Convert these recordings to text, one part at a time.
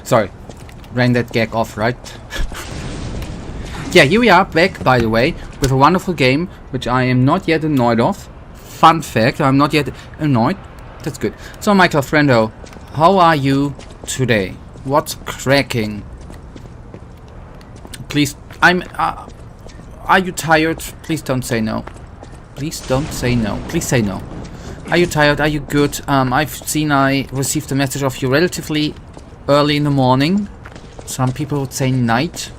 Sorry, ran that gag off, right? Yeah, here we are back, by the way, with a wonderful game, which I am not yet annoyed of. Fun fact, I'm not yet annoyed. That's good. So, Michael Friendo, how are you today? What's cracking? Please, are you tired? Please don't say no. Please don't say no. Please say no. Are you tired? Are you good? I've seen I received a message of you relatively early in the morning. Some people would say night.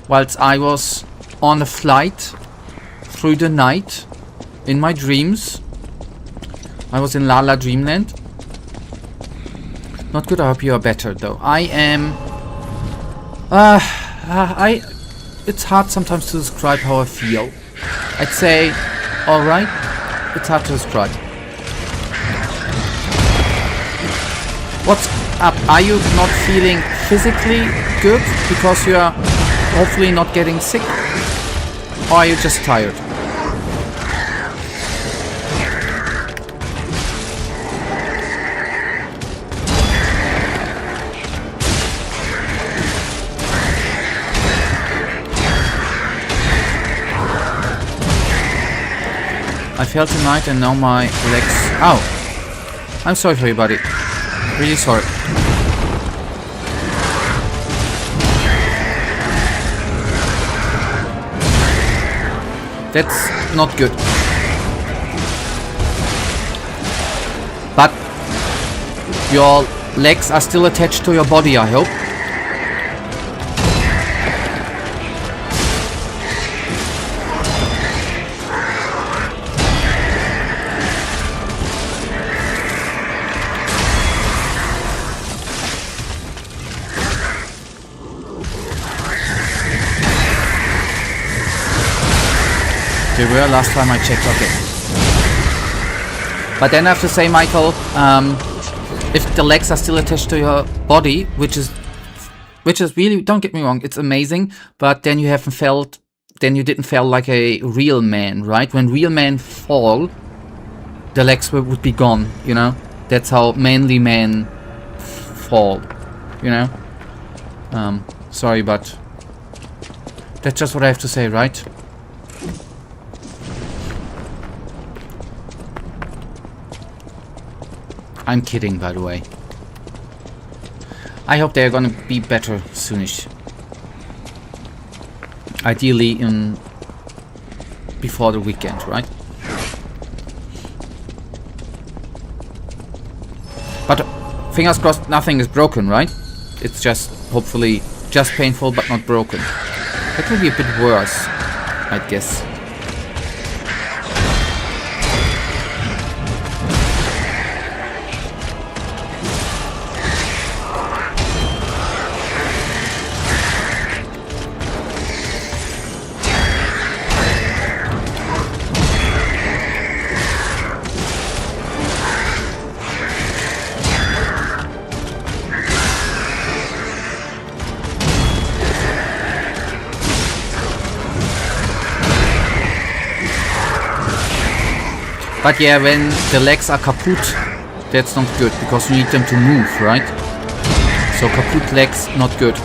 Whilst I was on a flight through the night in my dreams. I was in La La Dreamland. Not good. I hope you are better though. I am it's hard sometimes to describe how I feel. I'd say alright. It's hard to describe. What's up? Are you not feeling physically good because you are hopefully not getting sick? Or are you just tired? I fell tonight and now my legs... Ow! I'm sorry for you, buddy. Really sorry. That's not good. But your legs are still attached to your body, I hope. They were last time I checked, okay. But then I have to say, Michael, if the legs are still attached to your body, which is really, don't get me wrong, it's amazing, but then you didn't feel like a real man, right? When real men fall, the legs would be gone, you know? That's how manly men fall, you know? Sorry, but that's just what I have to say, right? I'm kidding, by the way. I hope they're gonna be better soonish. Ideally before the weekend, right? But fingers crossed nothing is broken, right? It's just hopefully just painful but not broken. That would be a bit worse, I'd guess. But yeah, when the legs are kaput, that's not good, because you need them to move, right? So kaput legs, not good.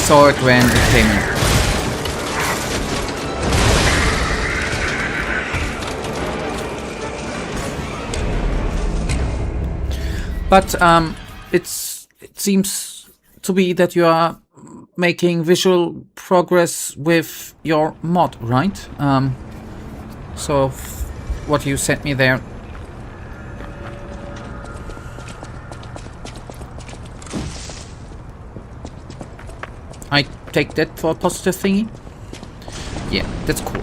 saw it when it came in. But it seems to be that you are making visual progress with your mod, right? So what you sent me there. I take that for a positive thingy. Yeah, that's cool.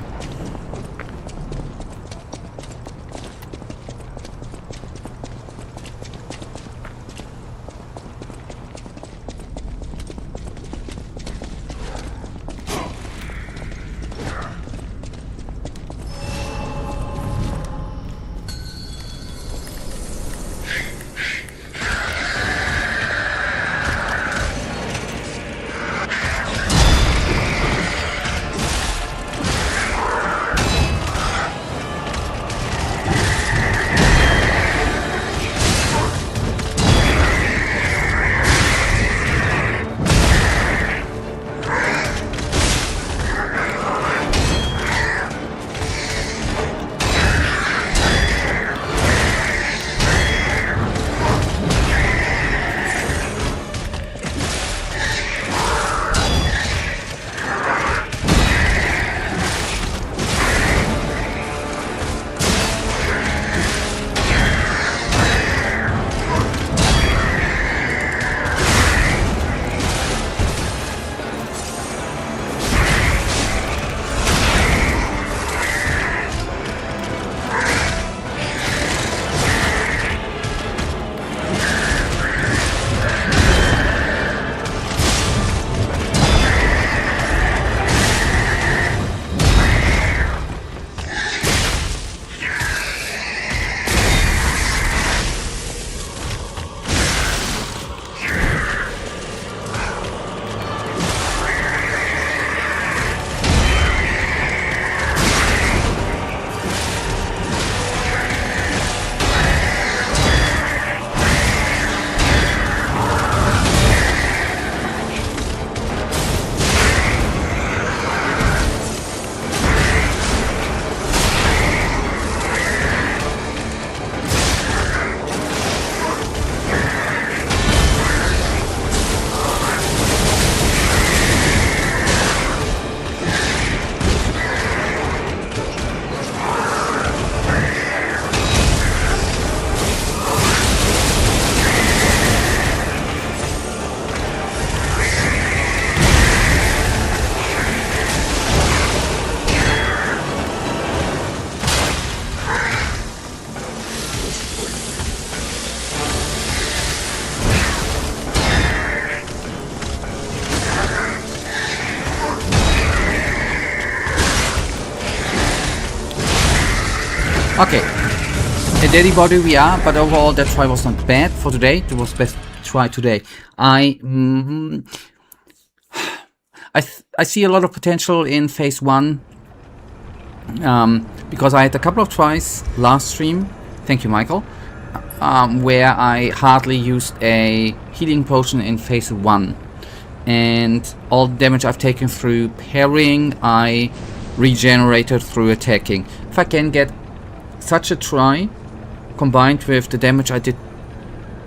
Okay, a daddy body we are, but overall that try was not bad for today. It was best try today. I see a lot of potential in phase 1 because I had a couple of tries last stream. Thank you, Michael. Where I hardly used a healing potion in phase 1, and all the damage I've taken through parrying, I regenerated through attacking. If I can get such a try combined with the damage I did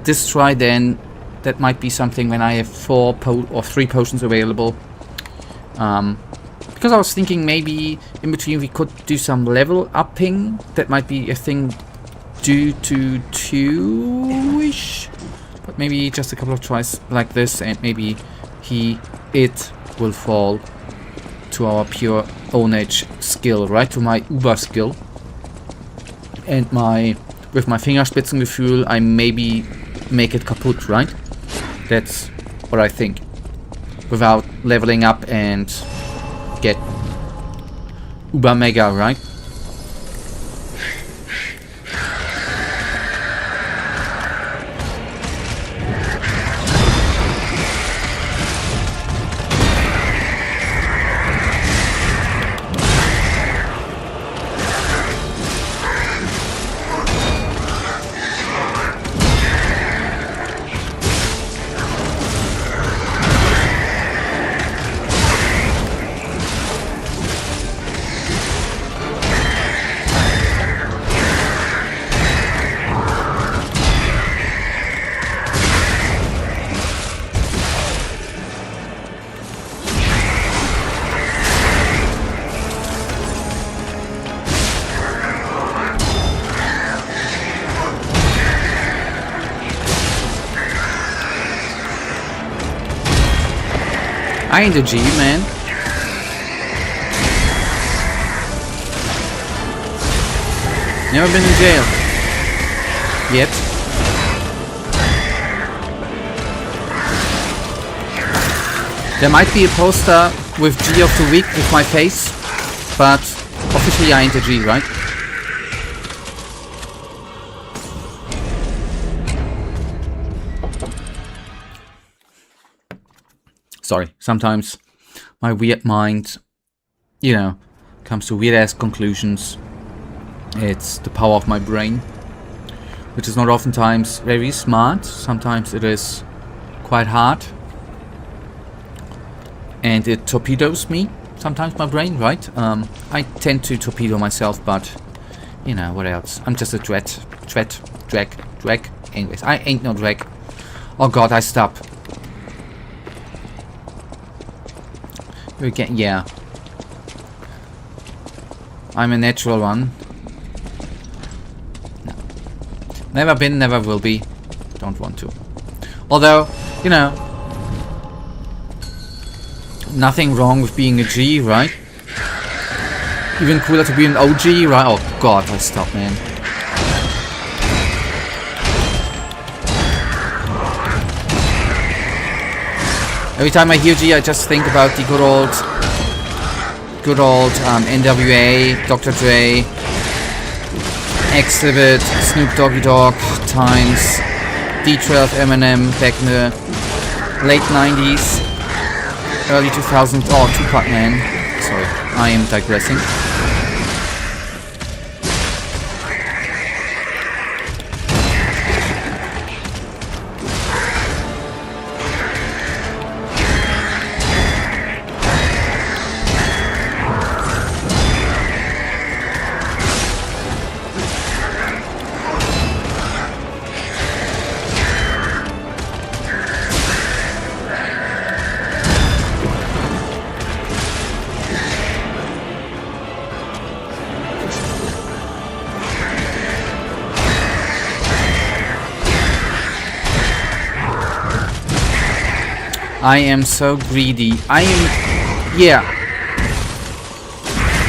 this try, then that might be something when I have 3 potions available. Because I was thinking maybe in between we could do some level upping. That might be a thing due to 2-ish, but maybe just a couple of tries like this, and maybe it will fall to our pure own age skill, right? To my Uber skill. And with my Fingerspitzengefühl, I maybe make it kaput, right? That's what I think. Without leveling up and get Uber Mega, right? I ain't a G, man. Never been in jail. Yet. There might be a poster with G of the week with my face, but officially I ain't a G, right? Sorry, sometimes my weird mind, you know, comes to weird ass conclusions. It's the power of my brain, which is not oftentimes very smart. Sometimes it is quite hard. And it torpedoes me, sometimes my brain, right? I tend to torpedo myself, but, you know, what else? I'm just a drag. Anyways, I ain't no drag. Oh god, I stop. Again, yeah. I'm a natural one. No. Never been, never will be. Don't want to. Although, you know, nothing wrong with being a G, right? Even cooler to be an OG, right? Oh god, I stop, man. Every time I hear G, I just think about the good old NWA, Dr. Dre, Exhibit, Snoop Doggy Dogg times, D12, Eminem back in the late 90s, early 2000s. Oh, Tupac, man. Sorry, I am digressing. I am so greedy. I am... Yeah.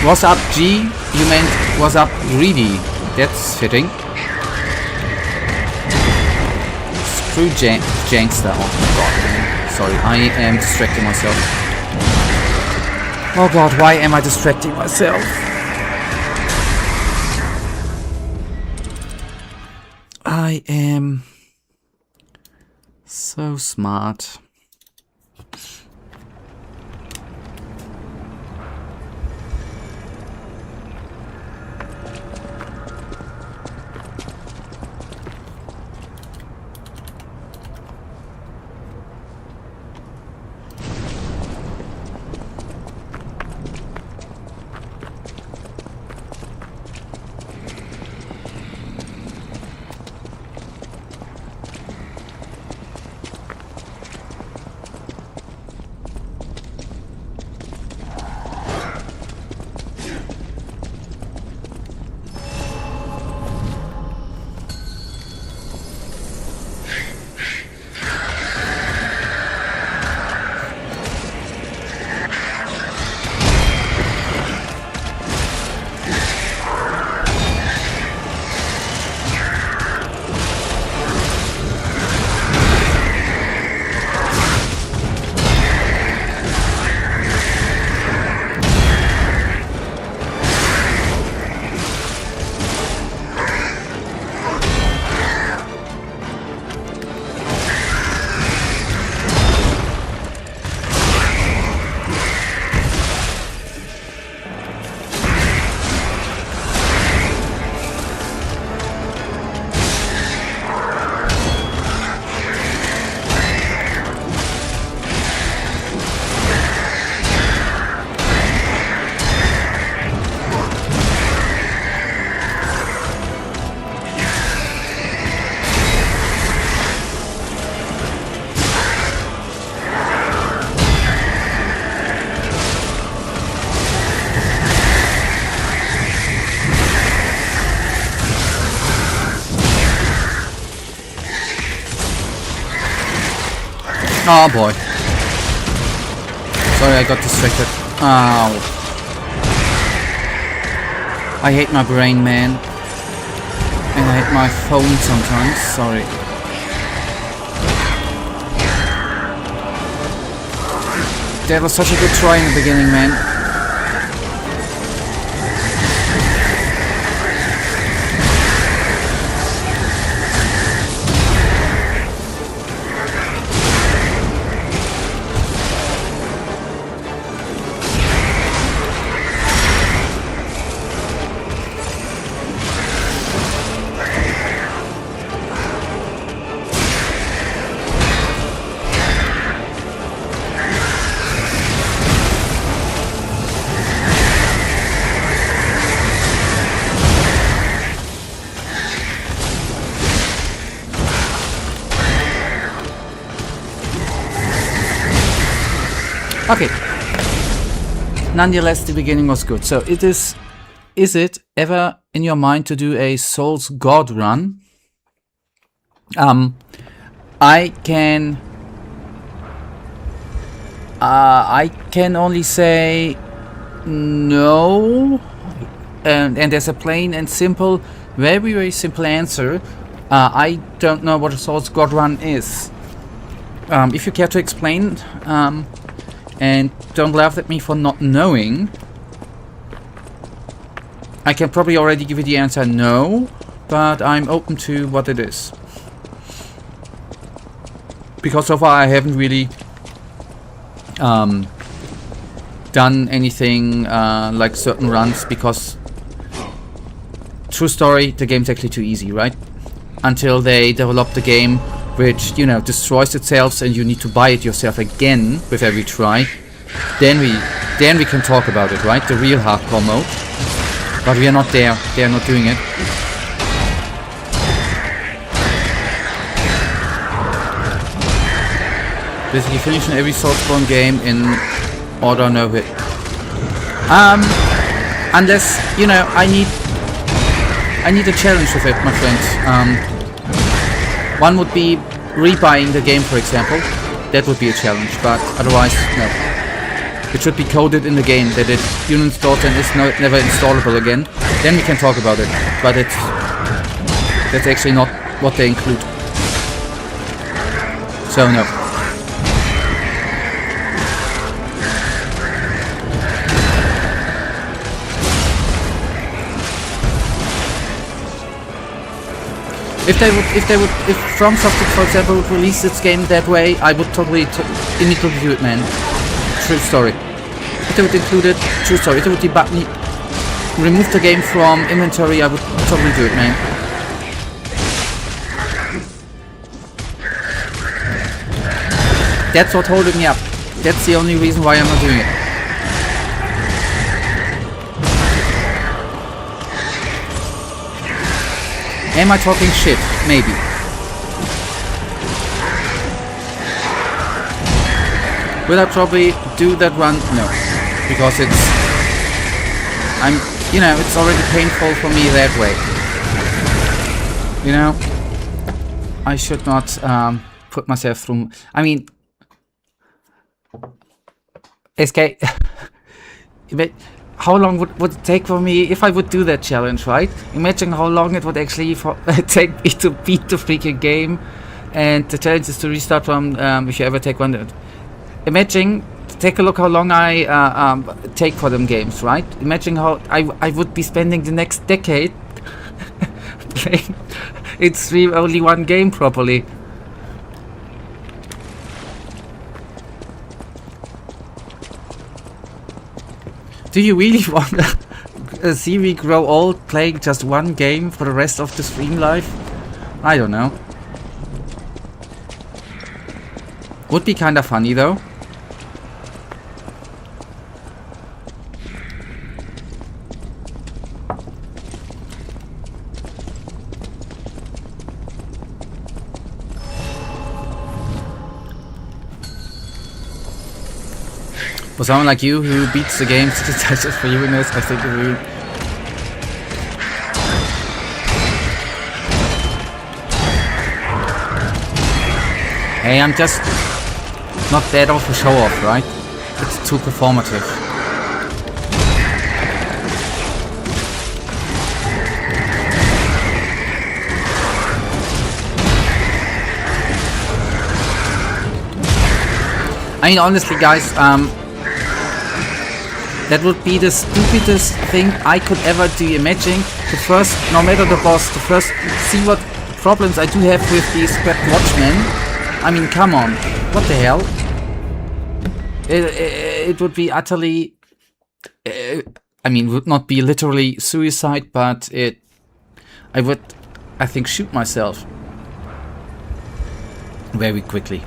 What's up, G? You meant what's up, greedy. That's fitting. Screw Jankster. Oh god, man. Sorry, I am distracting myself. Oh god, why am I distracting myself? I am... so smart. Oh boy. Sorry, I got distracted. Ow. I hate my brain, man. And I hate my phone sometimes. Sorry. That was such a good try in the beginning, man. Okay. Nonetheless, the beginning was good. So is it ever in your mind to do a Souls God run? I can only say no, and there's a plain and simple, very simple answer. I don't know what a Souls God run is. If you care to explain, and don't laugh at me for not knowing, I can probably already give you the answer no, but I'm open to what it is. Because so far I haven't really done anything like certain runs, because true story, the game's actually too easy, right? Until they develop the game, which, you know, destroys itself and you need to buy it yourself again with every try, then we can talk about it, right? The real hardcore mode. But we are not there. They are not doing it. Basically finishing every Soulsborne game in order, no hit. Unless, you know, I need a challenge with it, my friends. One would be rebuying the game, for example. That would be a challenge, but otherwise, no. It should be coded in the game that it's uninstalled and is never installable again. Then we can talk about it, but that's actually not what they include. So no. If From Software, for example, would release its game that way, I would totally immediately do it, man. True story. If they would include it, true story. If they would remove the game from inventory, I would totally do it, man. That's what's holding me up. That's the only reason why I'm not doing it. Am I talking shit? Maybe. Will I probably do that run? No. Because it's already painful for me that way. You know? I should not put myself through... I mean... Escape... But how long would it take for me if I would do that challenge, right? Imagine how long it would actually take me to beat the freaking game. And the challenge is to restart from, if you ever take one... Imagine, take a look how long I take for them games, right? Imagine how I would be spending the next decade playing only one game properly. Do you really want to see me grow old playing just one game for the rest of the stream life? I don't know. Would be kinda funny though. For someone like you who beats the game to just for universe, I think it will. Hey, I'm just not that of a show off, right? it's too performative. I mean, honestly, guys, that would be the stupidest thing I could ever do. Imagine the first, no matter the boss, the first, see what problems I do have with the spread Watchman. I mean, come on, what the hell? It would be utterly, I mean, would not be literally suicide, but I would, I think, shoot myself very quickly.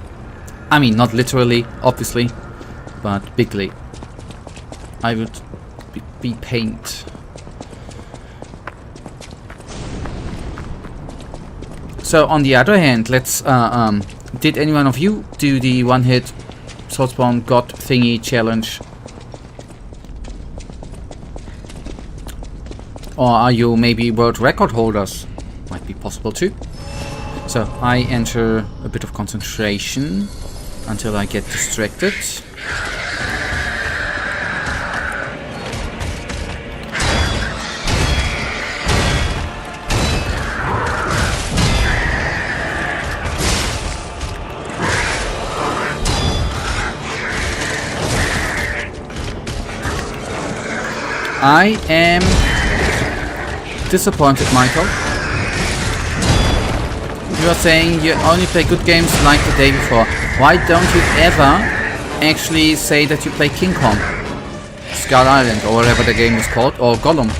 I mean, not literally, obviously, but bigly. I would be pained. So, on the other hand, let's, did any one of you do the one-hit Soulspawn God thingy challenge? Or are you maybe world record holders? Might be possible too. So, I enter a bit of concentration until I get distracted. I am disappointed, Michael. You are saying you only play good games like the day before. Why don't you ever actually say that you play King Kong, Skull Island, or whatever the game is called, or Gollum?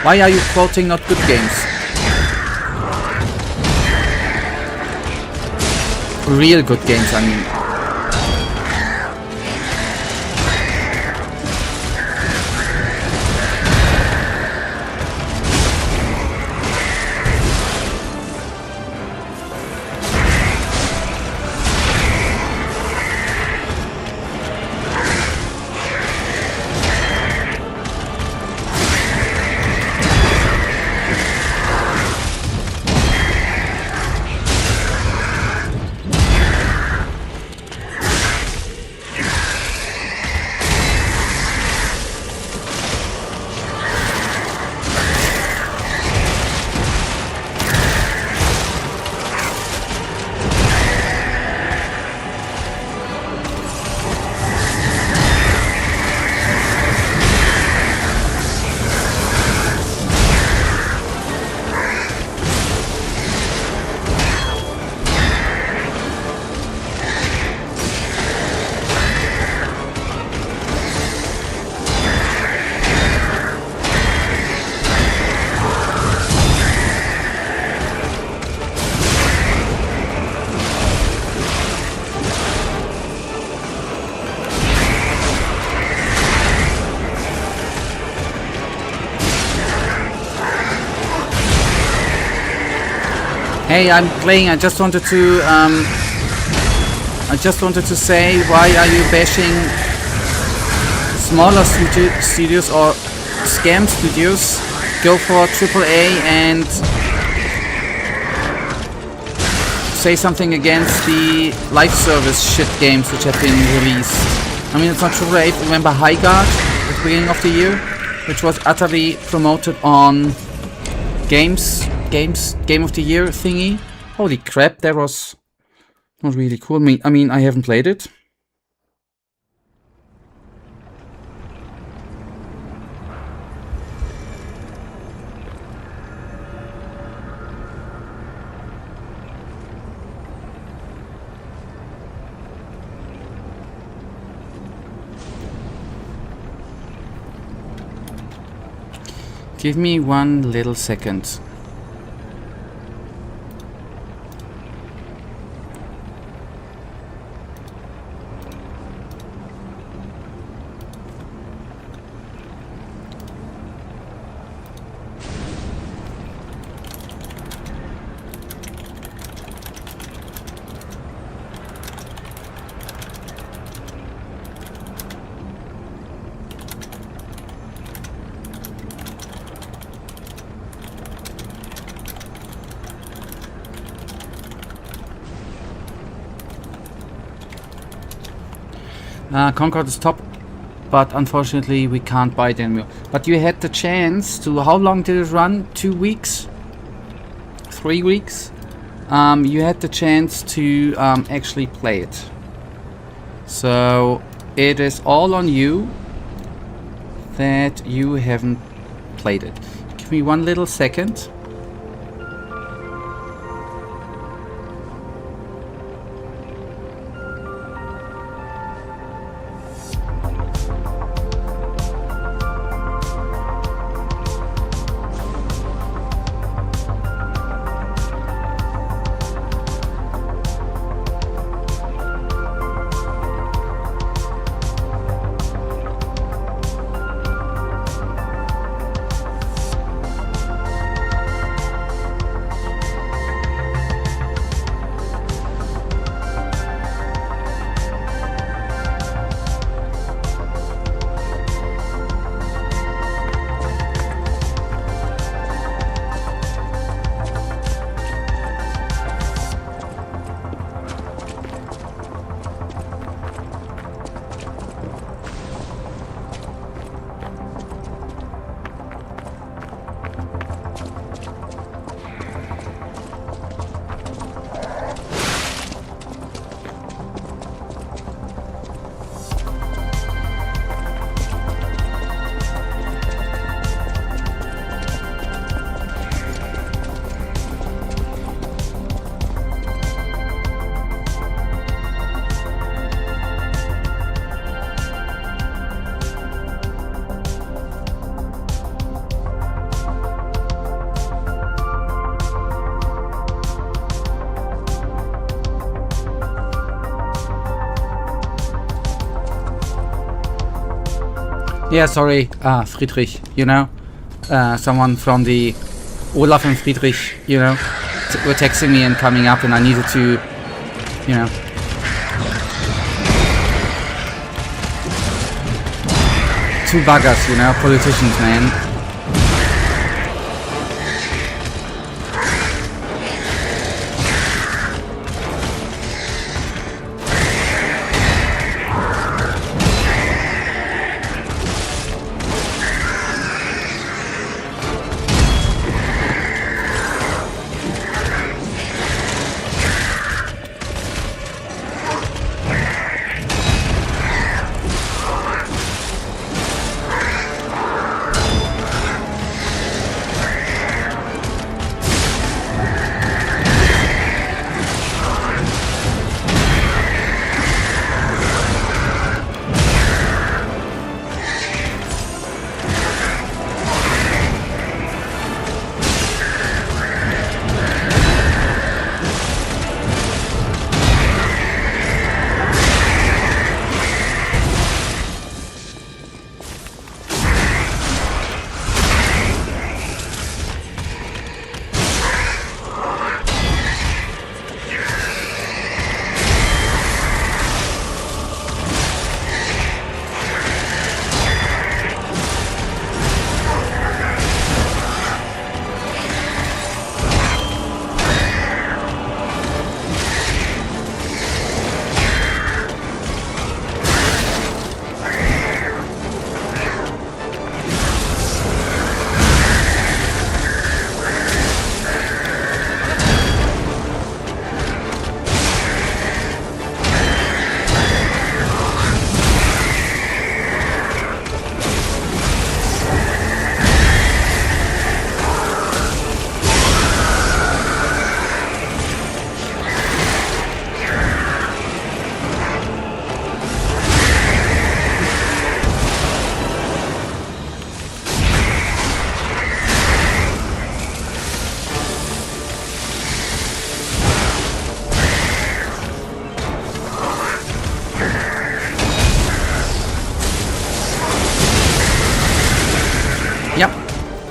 Why are you quoting not good games? Real good games, I mean. Hey, I'm playing. I just wanted to say, why are you bashing smaller studios or scam studios? Go for AAA and say something against the live service shit games which have been released. I mean, it's not AAA. Remember High Guard at the beginning of the year, which was utterly promoted on Game of the Year thingy. Holy crap, that was not really cool. I mean, I haven't played it. Give me one little second. Concord is top but unfortunately we can't buy it anymore. But you had the chance to, how long did it run? 2 weeks? 3 weeks? You had the chance to actually play it. So it is all on you that you haven't played it. Give me one little second. Yeah, sorry, Friedrich, you know, someone from the Olaf and Friedrich, you know, were texting me and coming up, and I needed to, you know. Two buggers, you know, politicians, man.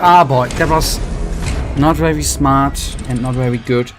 Ah boy, that was not very smart and not very good.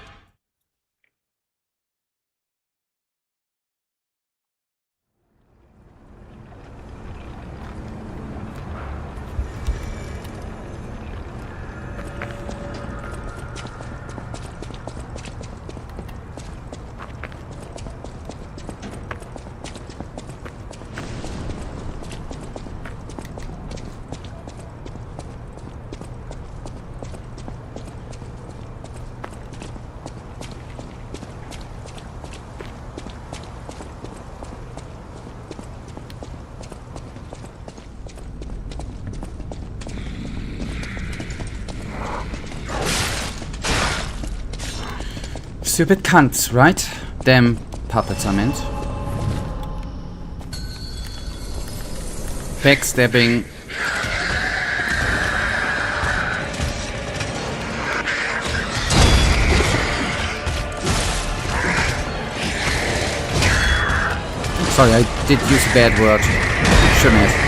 stupid cunts, right? Damn puppets, I meant. Backstabbing. Sorry, I did use a bad word. Shouldn't have.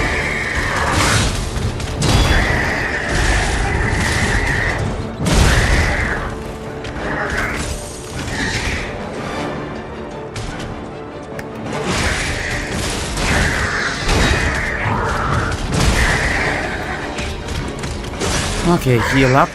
Okay, heal up.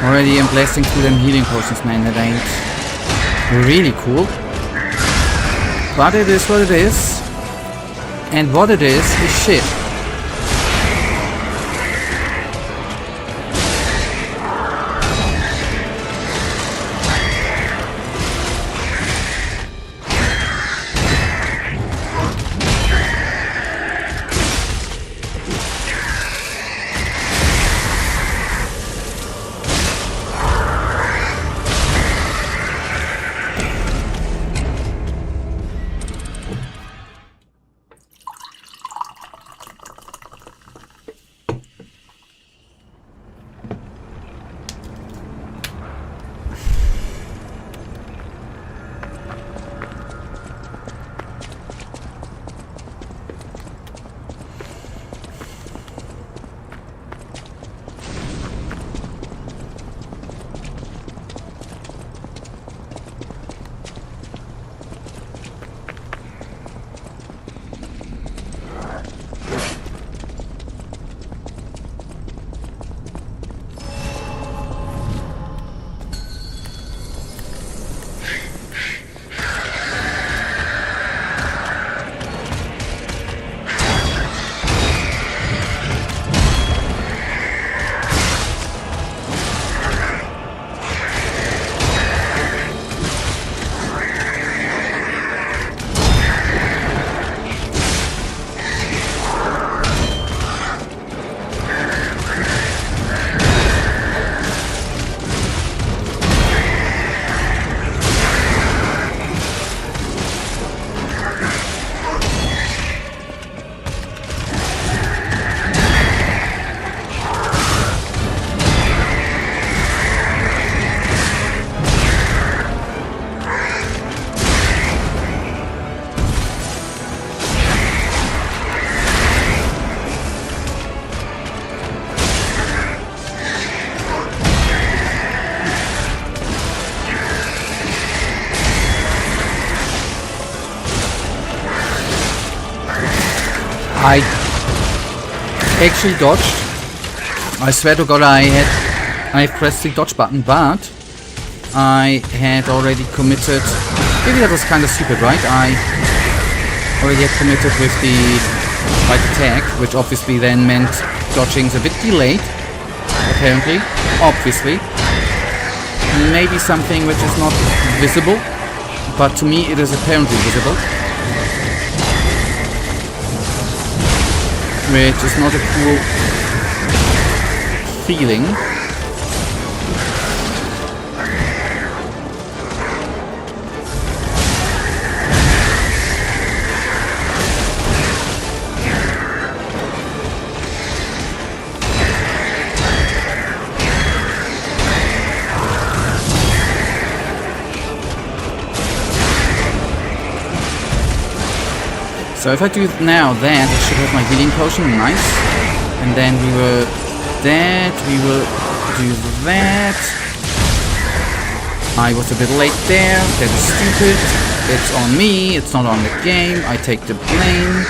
Already I'm blasting through them healing potions, man. That ain't really cool. But it is what it is. And what it is shit. I actually dodged. I swear to God I pressed the dodge button, but I had already committed. Maybe that was kind of stupid, right? I already had committed with the right attack, which obviously then meant dodging's a bit delayed. Apparently. Obviously. Maybe something which is not visible, but to me it is apparently visible. Which is not a cool feeling. So if I do now that, I should have my healing potion, nice. And then we will do that. I was a bit late there, that is stupid. It's on me, it's not on the game, I take the blame.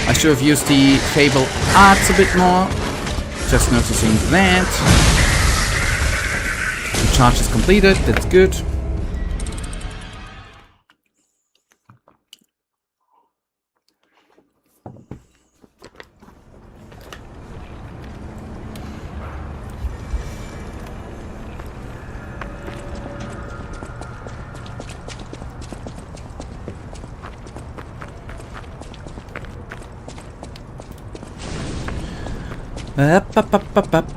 I should have used the Fable arts a bit more. Just noticing that. The charge is completed, that's good. Up, up, up, up, up.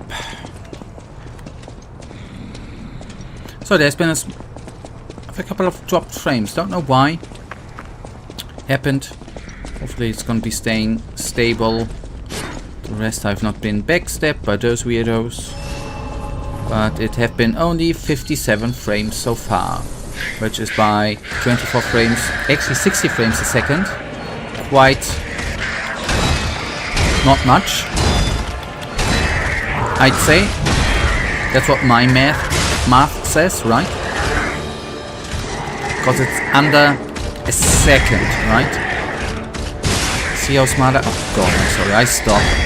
So there's been a couple of dropped frames. Don't know why. Happened. Hopefully it's gonna be staying stable. The rest I've not been backstabbed by those weirdos. But it have been only 57 frames so far. Which is by 24 frames, actually 60 frames a second. Quite not much, I'd say. That's what my math says, right? Because it's under a second, right? See how smart I... Oh god, I'm sorry, I stopped.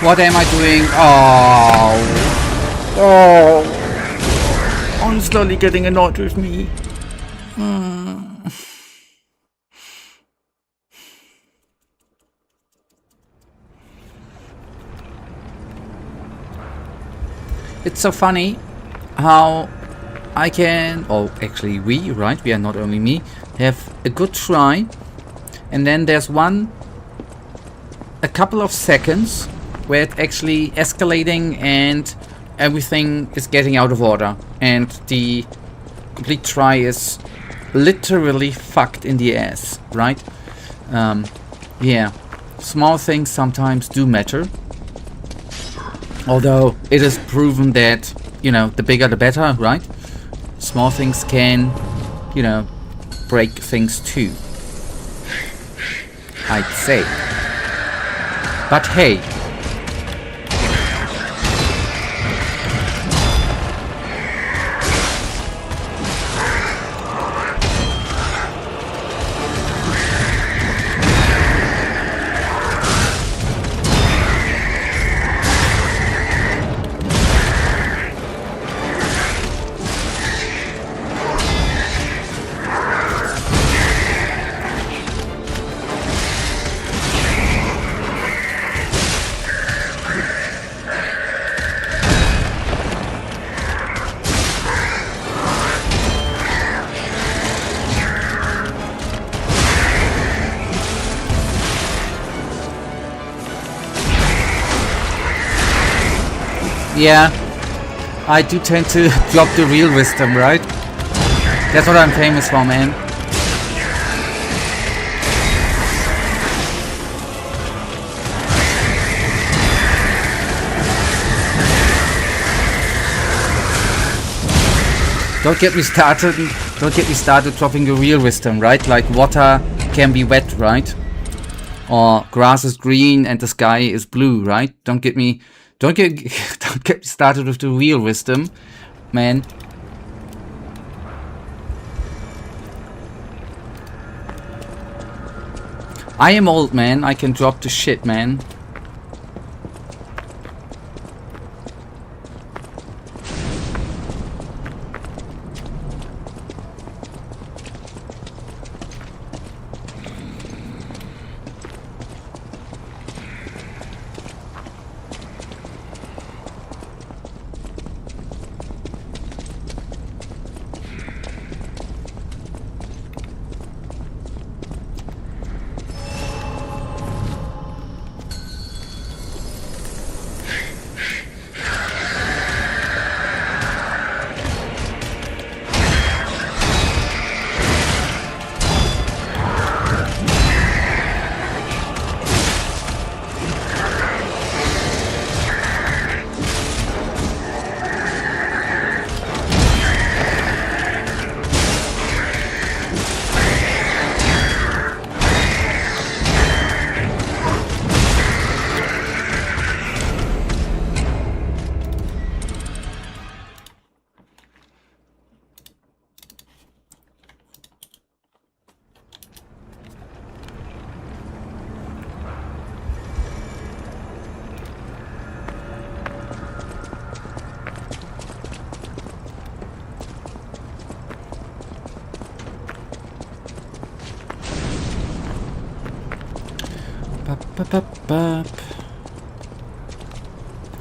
What am I doing? Oh. Oh. I'm slowly getting annoyed with me. It's so funny how I can, or actually we, right? We are not only me, have a good try. And then there's a couple of seconds where it's actually escalating and everything is getting out of order. And the complete try is literally fucked in the ass, right? Yeah. Small things sometimes do matter. Although it is proven that, you know, the bigger the better, right? Small things can, you know, break things too, I'd say. But hey, yeah, I do tend to drop the real wisdom, right? That's what I'm famous for, man. Don't get me started dropping the real wisdom, right? Like water can be wet, right? Or grass is green and the sky is blue, right? Don't get me started with the real wisdom, man. I am old, man. I can drop the shit, man.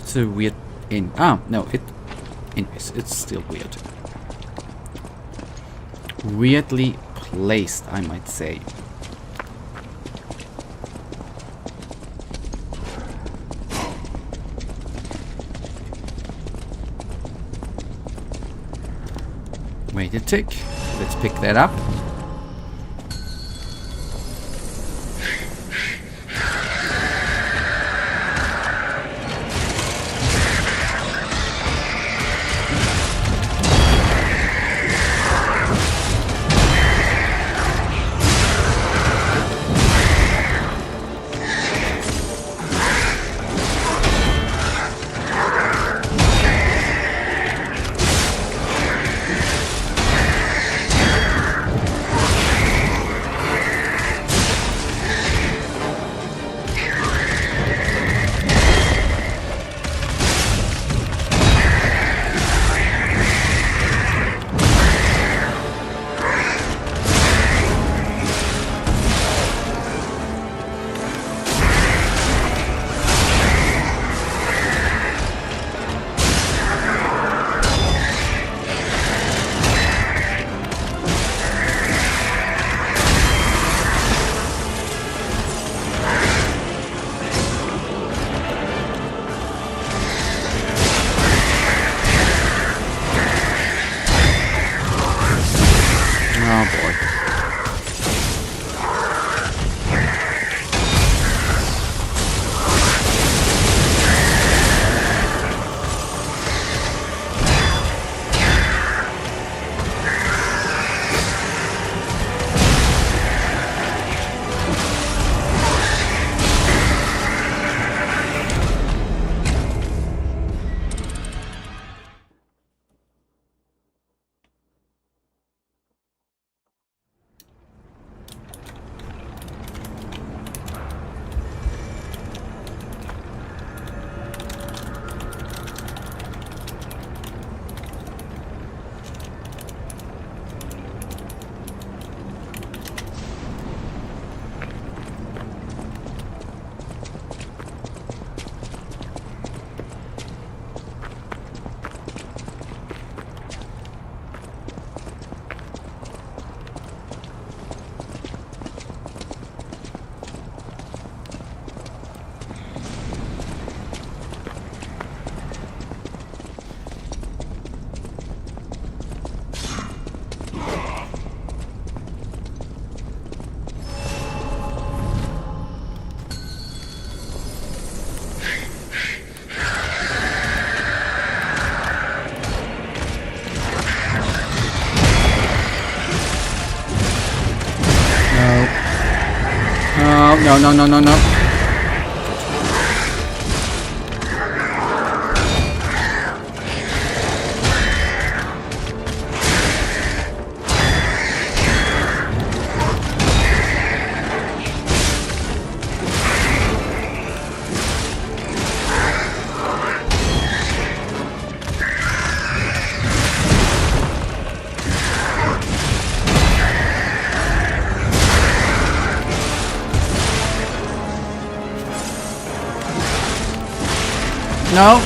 It's a weird in. Ah, no, anyways, it's still weird. Weirdly placed, I might say. Wait a tick. Let's pick that up.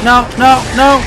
No. No.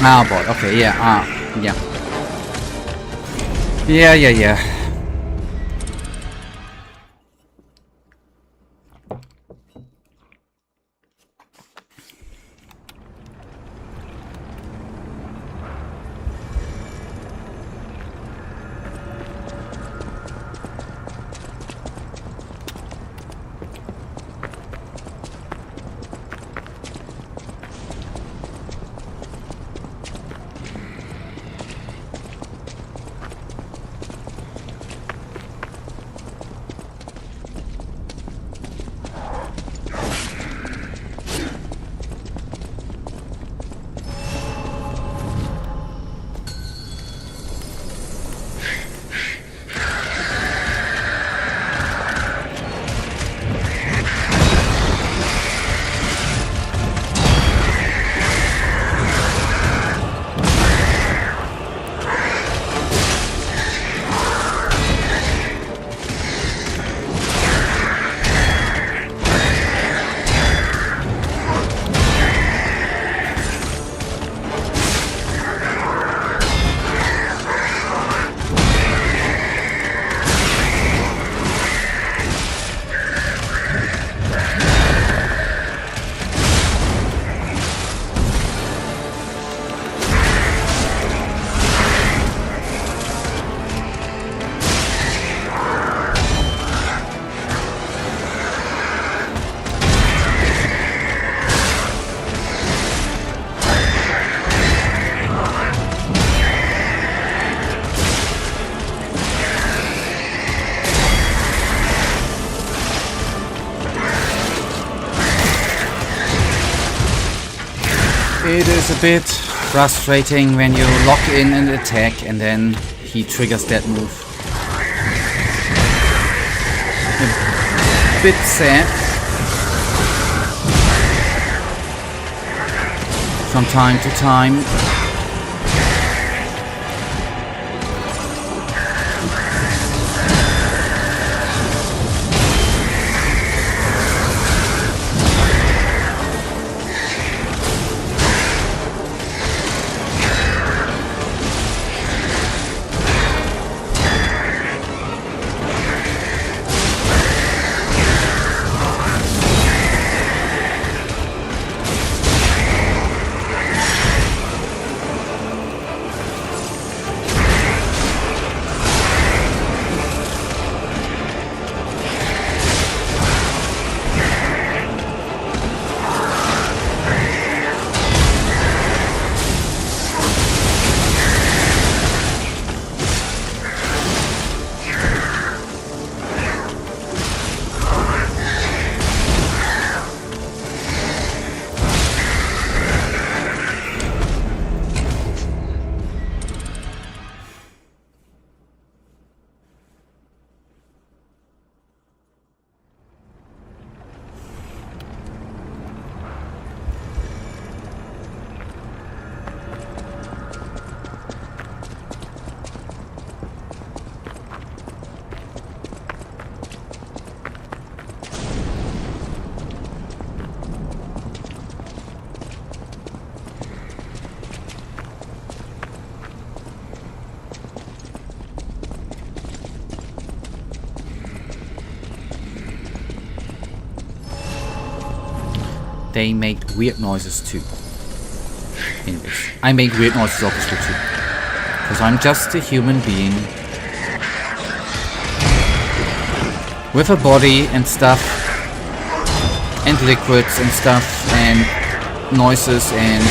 Ah, bot. Okay, yeah. Yeah. Yeah. It is a bit frustrating when you lock in an attack and then he triggers that move. A bit sad. From time to time. They make weird noises too. Anyways, I make weird noises obviously too. Because I'm just a human being. With a body and stuff. And liquids and stuff. And noises and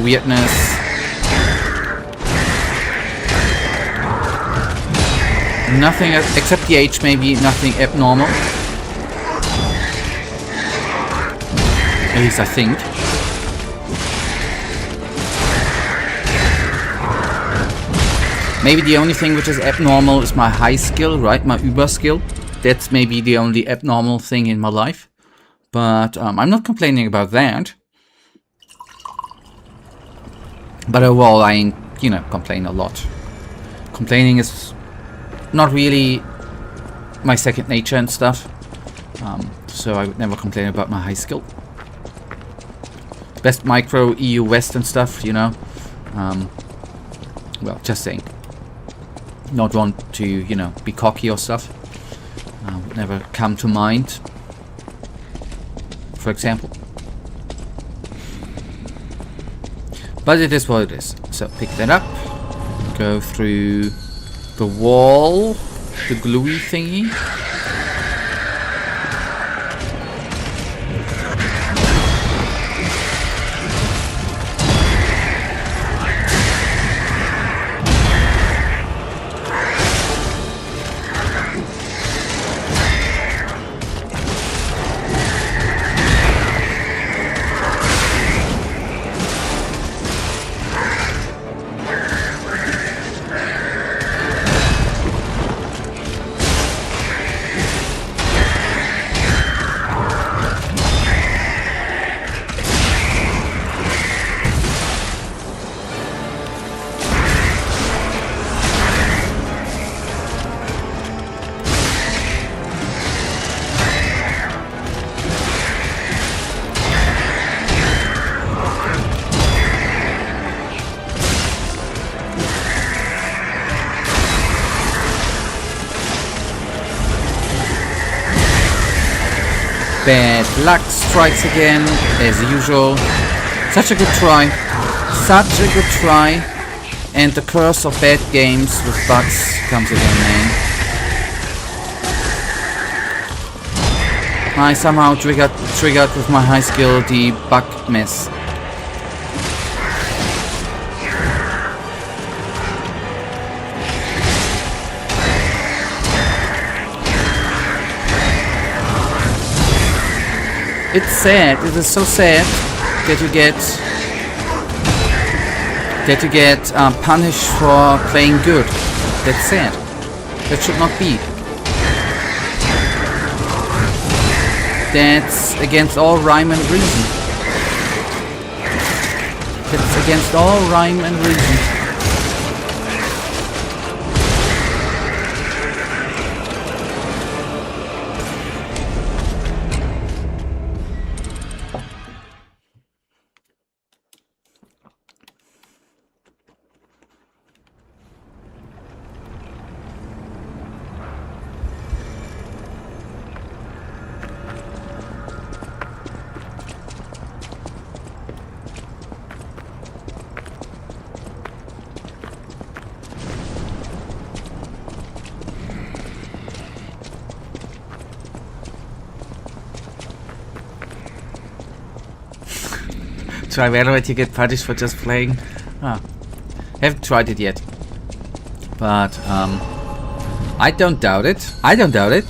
weirdness. Nothing, except the age maybe, nothing abnormal. At least I think. Maybe the only thing which is abnormal is my high skill, right? My Uber skill. That's maybe the only abnormal thing in my life. But I'm not complaining about that. But overall, I ain't, complain a lot. Complaining is not really my second nature and stuff. So I would never complain about my high skill. Best micro EU West and stuff, Well, just saying. Not want to, you know, be cocky or stuff. Would never come to mind. For example. But it is what it is. So pick that up. Go through the wall. The gluey thingy. Bad luck strikes again, as usual. Such a good try. Such a good try. And the curse of bad games with bugs comes again, man. I somehow triggered with my high skill the bug mess. It's sad. It is so sad that you get punished for playing good. That's sad. That should not be. That's against all rhyme and reason. That's against all rhyme and reason. Try Valorant, you get punished for just playing. Haven't tried it yet. But, I don't doubt it. I don't doubt it.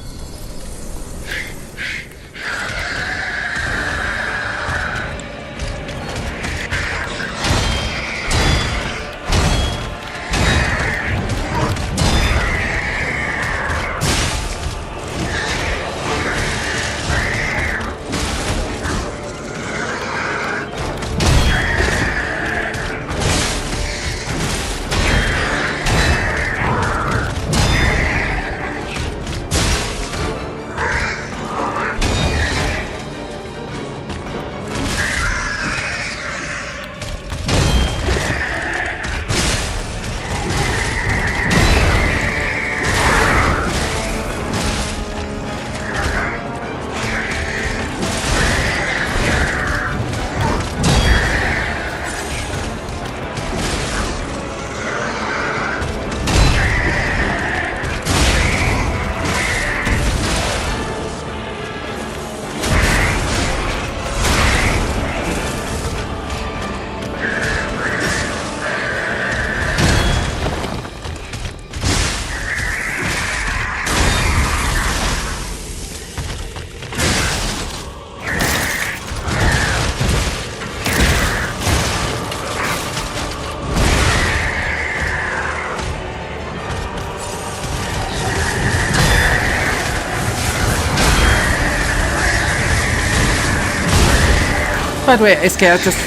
By the way, SK, I just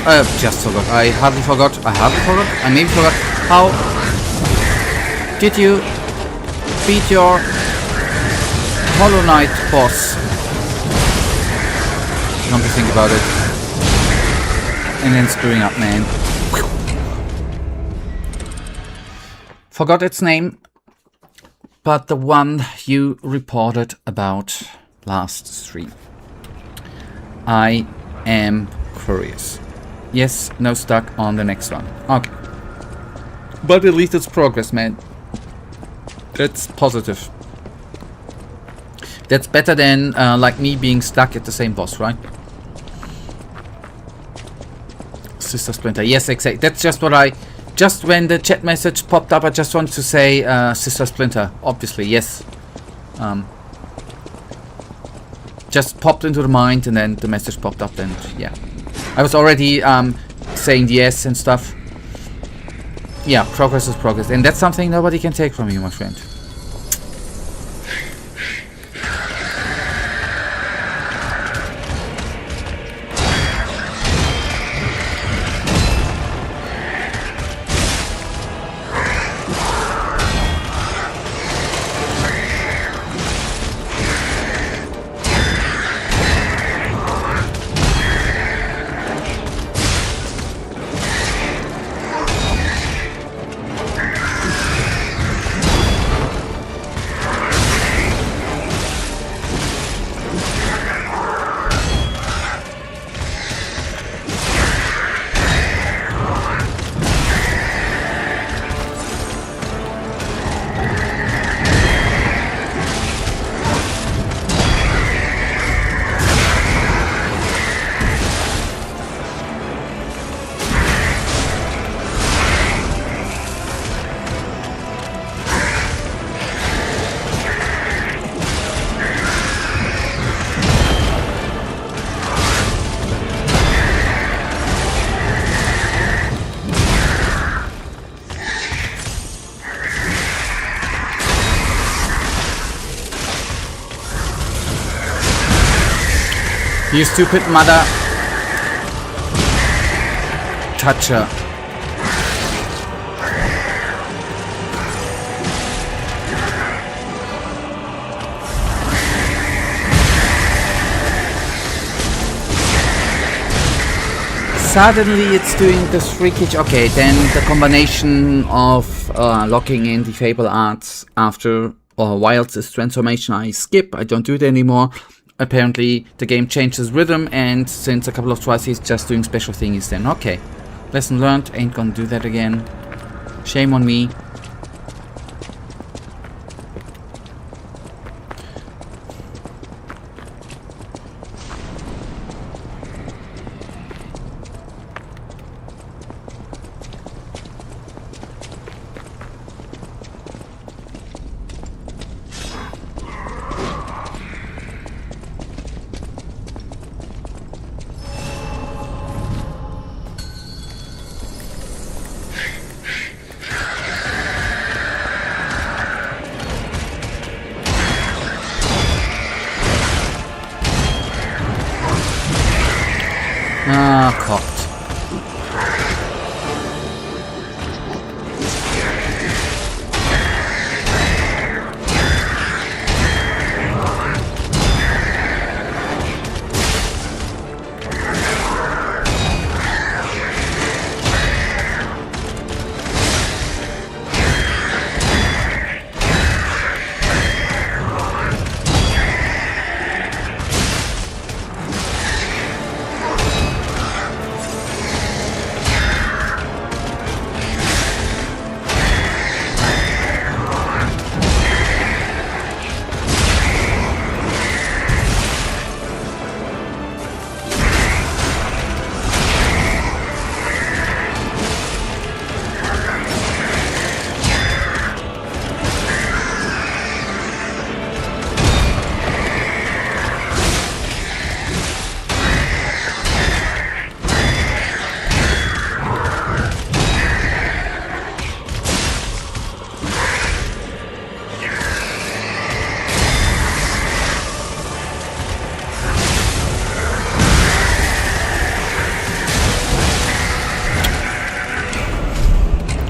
forgot. I hardly forgot. I maybe forgot. How did you beat your Hollow Knight boss? Come to think about it. And then screwing up, man. Forgot its name, but the one you reported about last stream. I am curious. Yes, no stuck on the next one. Okay. But at least it's progress, man. That's positive. That's better than like me being stuck at the same boss, right? Sister Splinter. Yes, exactly. That's just what I... Just when the chat message popped up, I just wanted to say Sister Splinter. Obviously, yes. Just popped into the mind and then the message popped up and yeah. I was already saying yes and stuff. Yeah, progress is progress. And that's something nobody can take from you, my friend. You stupid mother toucher. Suddenly it's doing this freakage. Okay, then the combination of locking in the Fable arts after or whilst this transformation I skip, I don't do it anymore. Apparently the game changes rhythm, and since a couple of tries he's just doing special thingies then. Okay, lesson learned, ain't gonna do that again. Shame on me. Ah, cocked.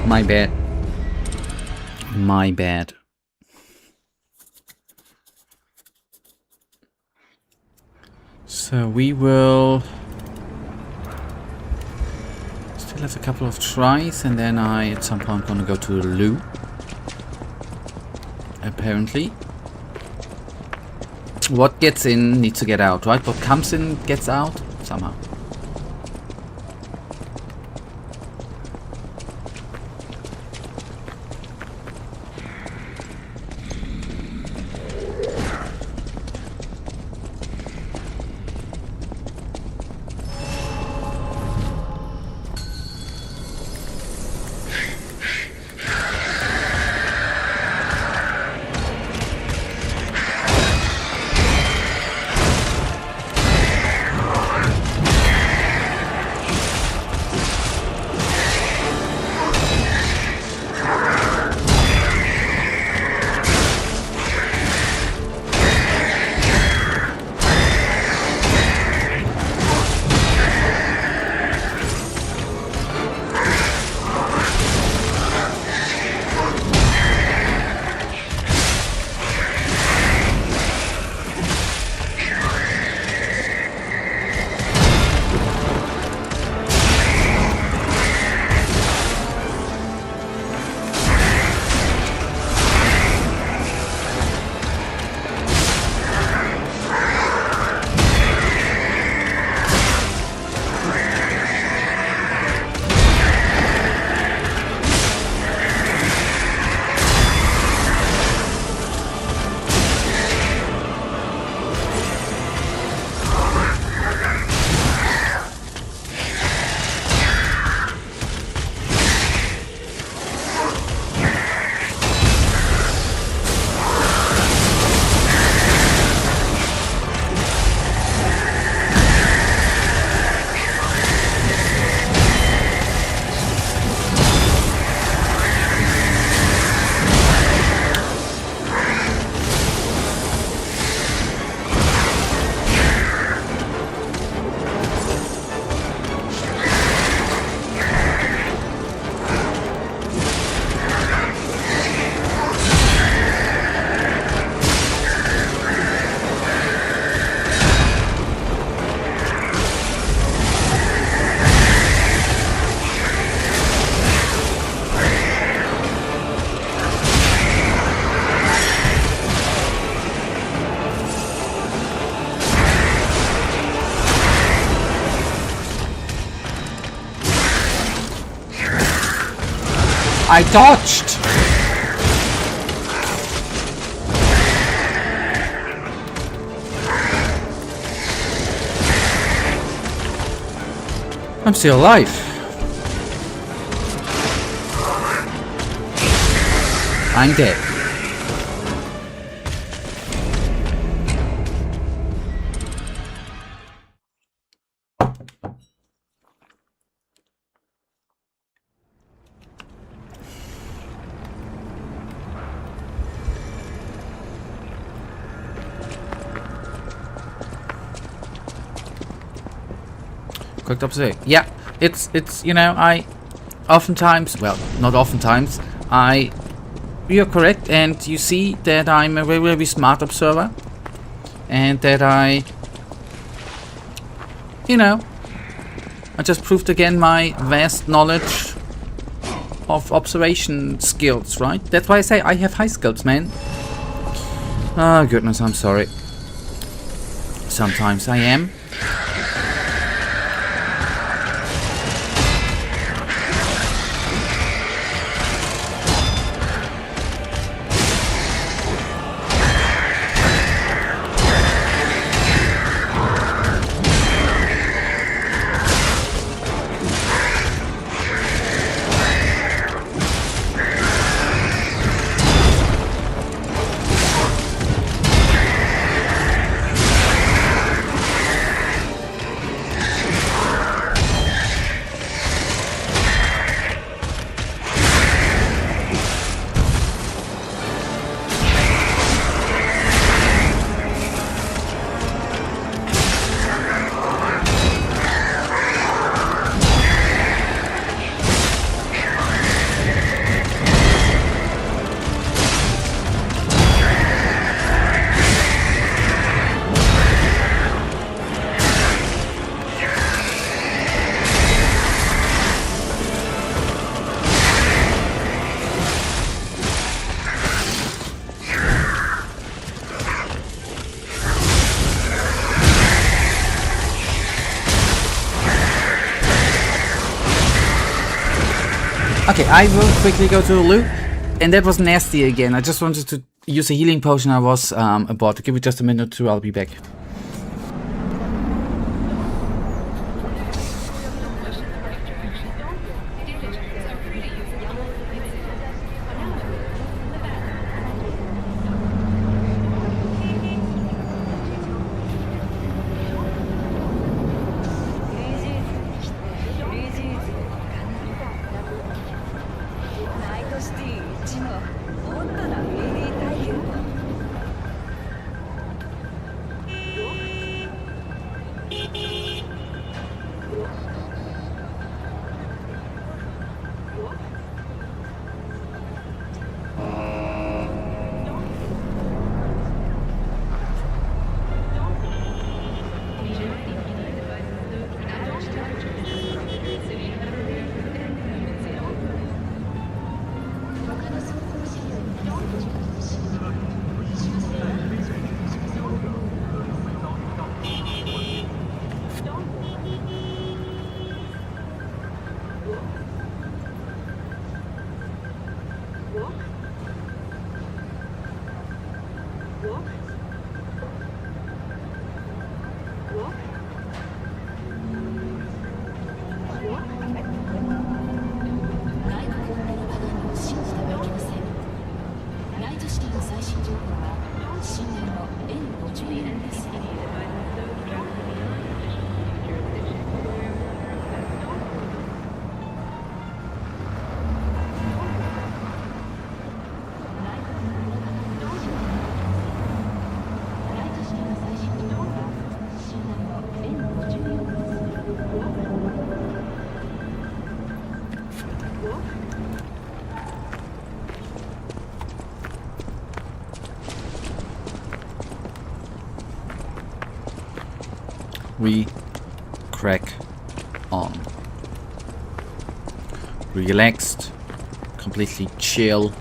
My bad. My bad. So we will still have a couple of tries, and then I at some point gonna go to the loo. apparently. What gets in needs to get out, right? What comes in gets out somehow. I dodged! I'm still alive. I'm dead. Quick observation. Yeah, it's you know, I oftentimes, well, not oftentimes, you're correct, and you see that I'm a very, very smart observer, and that I just proved again my vast knowledge of observation skills, right? That's why I say I have high skills, man. Oh goodness, I'm sorry. Sometimes I am. Okay, I will quickly go to the loo. And that was nasty again. I just wanted to use a healing potion I was about to. Give me just a minute or two, I'll be back. We crack on. Relaxed, completely chill,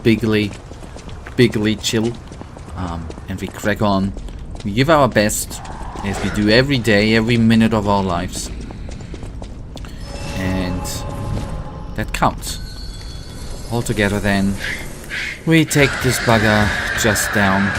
bigly chill, and we crack on. We give our best, as we do every day, every minute of our lives, and that counts. Altogether then, we take this bugger just down.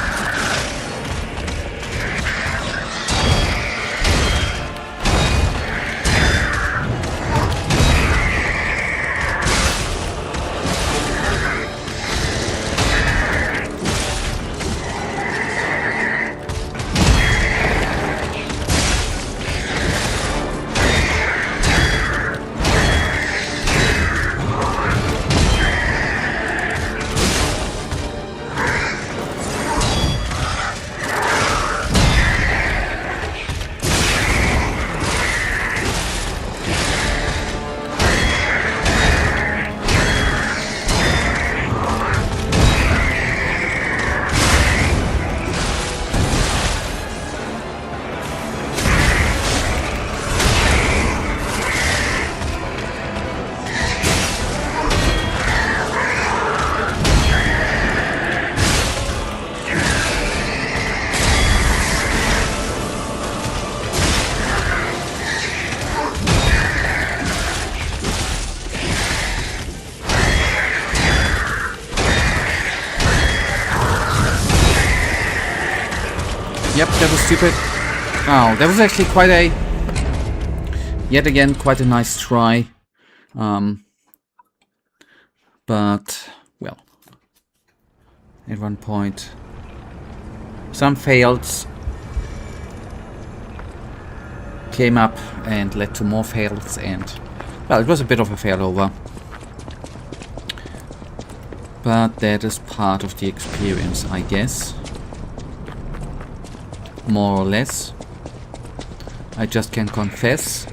Yep, that was stupid. Oh, that was actually quite a... Yet again, quite a nice try. But, well... At one point... Some fails came up and led to more fails, and... Well, it was a bit of a failover. But that is part of the experience, I guess. More or less. I just can confess.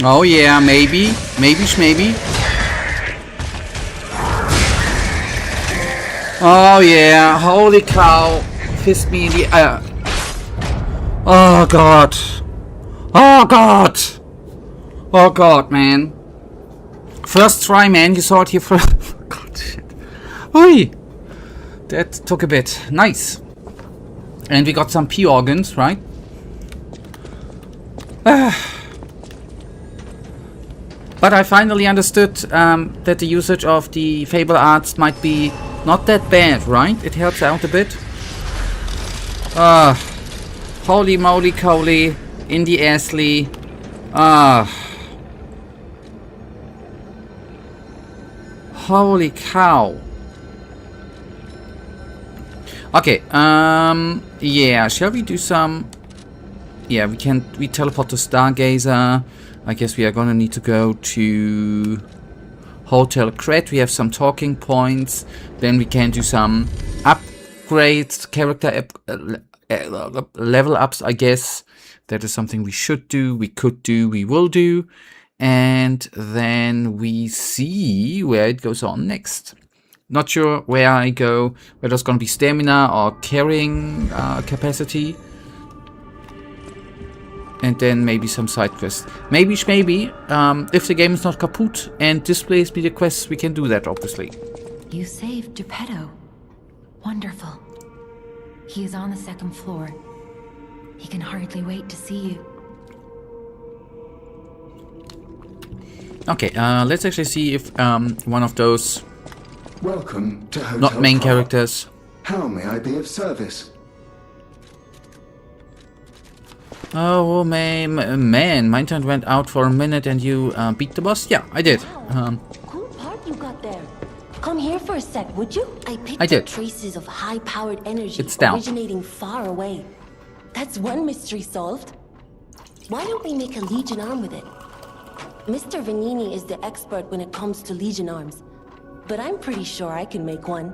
Oh yeah, maybe. Maybe schmaybe. Oh yeah, holy cow. Fist me in the... Oh god. Oh god. Oh god, man. First try, man. You saw it here first. God, shit. Oi. That took a bit. Nice. And we got some P organs, right? But I finally understood that the usage of the Fable Arts might be not that bad, right? It helps out a bit. Holy moly coly. In the Astley. Holy cow. Okay, yeah, shall we do some... Yeah, we teleport to Stargazer. I guess we are gonna need to go to Hotel Krat. We have some talking points. Then we can do some upgrades, character level ups, I guess. That is something we should do, we could do, we will do. And then we see where it goes on next. Not sure where I go, whether it's gonna be stamina or carrying capacity. And then maybe some side quests. Maybe, if the game is not kaput and displays me the quests, we can do that, obviously. You saved Geppetto. Wonderful. He is on the second floor. He can hardly wait to see you. Okay, let's actually see if one of those... Welcome to Hotel not main Krat. characters. How may I be of service? Oh man, my internet went out for a minute and you beat the boss? Yeah, I did. Cool part you got there. Come here for a sec, would you? I picked I did. up traces of high-powered energy It's down. originating far away. That's one mystery solved. Why don't we make a Legion arm with it? Mr. Vanini is the expert when it comes to Legion arms, but I'm pretty sure I can make one.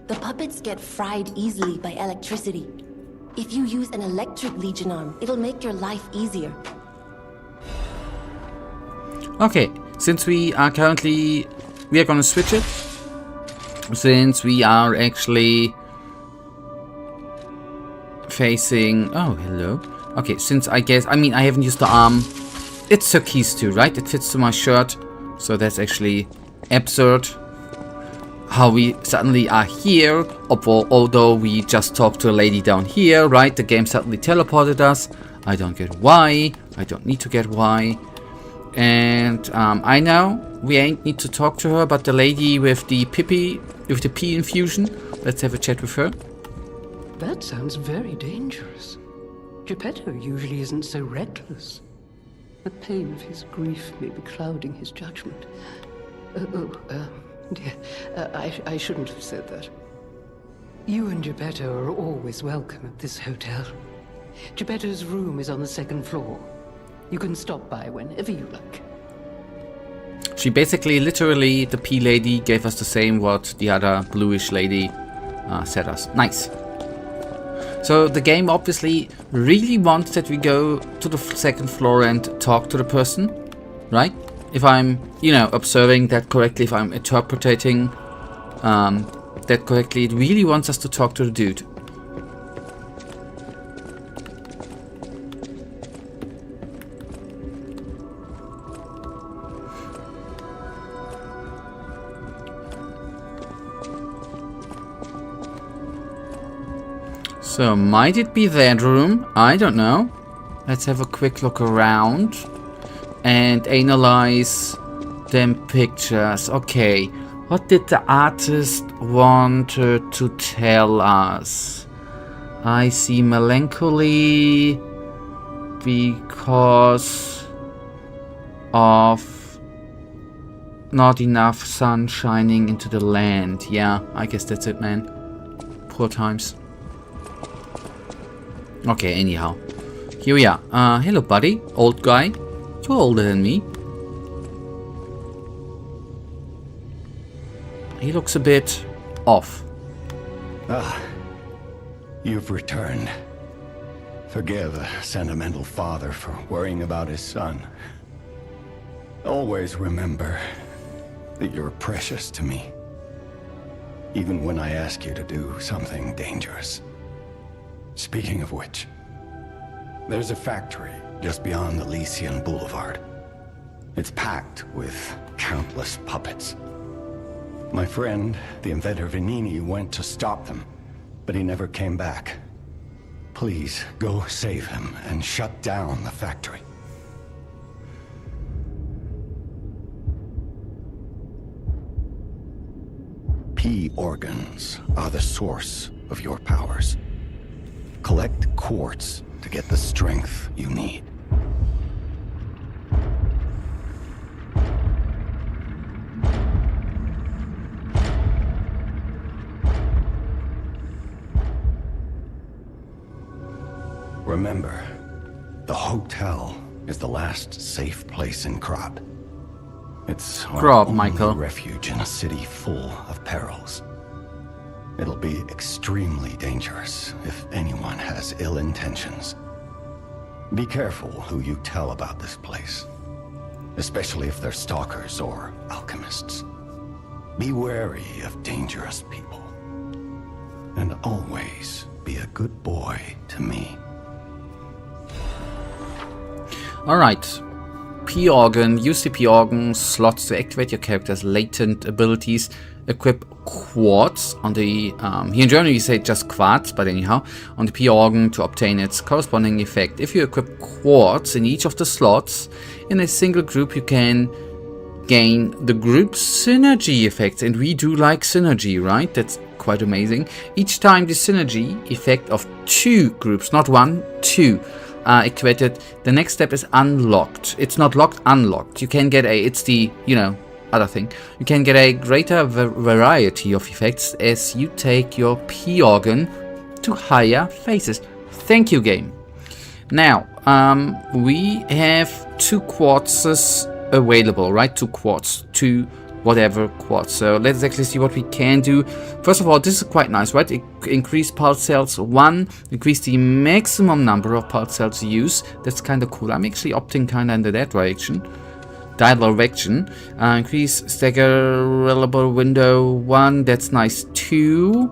The puppets get fried easily by electricity. If you use an electric Legion arm, it'll make your life easier. Okay, since we are currently... We are gonna switch it. Since we are actually... facing... Oh, hello. Okay, since I guess... I mean, I haven't used the arm. It's turquoise too, right? It fits to my shirt. So that's actually absurd. How we suddenly are here, although we just talked to a lady down here, right? The game suddenly teleported us. I don't get why. I don't need to get why. And I know we ain't need to talk to her, but the lady with the P infusion, let's have a chat with her. That sounds very dangerous. Geppetto usually isn't so reckless. The pain of his grief may be clouding his judgment. Dear, I shouldn't have said that. You and Geppetto are always welcome at this hotel. Geppetto's room is on the second floor. You can stop by whenever you like. She basically, literally, the P lady gave us the same what the other bluish lady said us. Nice. So the game obviously really wants that we go to the second floor and talk to the person, right? If I'm, you know, observing that correctly, if I'm interpreting that correctly, it really wants us to talk to the dude. So, might it be that room? I don't know. Let's have a quick look around and analyze them pictures. Okay, what did the artist want to tell us? I see melancholy because of not enough sun shining into the land. Yeah, I guess that's it, man. Poor times. Okay, anyhow. Here we are. Hello, buddy. Old guy. You're older than me. He looks a bit off. Ah, you've returned. Forgive a sentimental father for worrying about his son. Always remember that you're precious to me. Even when I ask you to do something dangerous. Speaking of which, there's a factory just beyond the Elysian Boulevard. It's packed with countless puppets. My friend, the inventor Vanini, went to stop them, but he never came back. Please, go save him and shut down the factory. P organs are the source of your powers. Collect quartz to get the strength you need. Remember, the hotel is the last safe place in Krat. It's our only Michael. refuge in a city full of perils. It'll be extremely dangerous if anyone has ill intentions. Be careful who you tell about this place, especially if they're stalkers or alchemists. Be wary of dangerous people. And always be a good boy to me. Alright. P-Organ. Use the P-Organ slots to activate your character's latent abilities. Equip quartz on the... here in Germany we say just quartz, but anyhow. On the P-Organ to obtain its corresponding effect. If you equip quartz in each of the slots in a single group, you can gain the group synergy effects. And we do like synergy, right? That's quite amazing. Each time the synergy effect of 2 groups, not 1, 2, activated, the next step is unlocked. It's not locked, unlocked. You can get a, it's the, you know, other thing. You can get a greater variety of effects as you take your P-Organ to higher phases. Thank you, game. Now, we have 2 quartzes available, right? 2 quartz, 2 whatever quartz. So let's actually see what we can do. First of all, this is quite nice, right? Increase pulse cells 1, increase the maximum number of pulse cells used. That's kind of cool. I'm actually opting kind of in that direction. Increase staggerable window 1. That's nice. 2.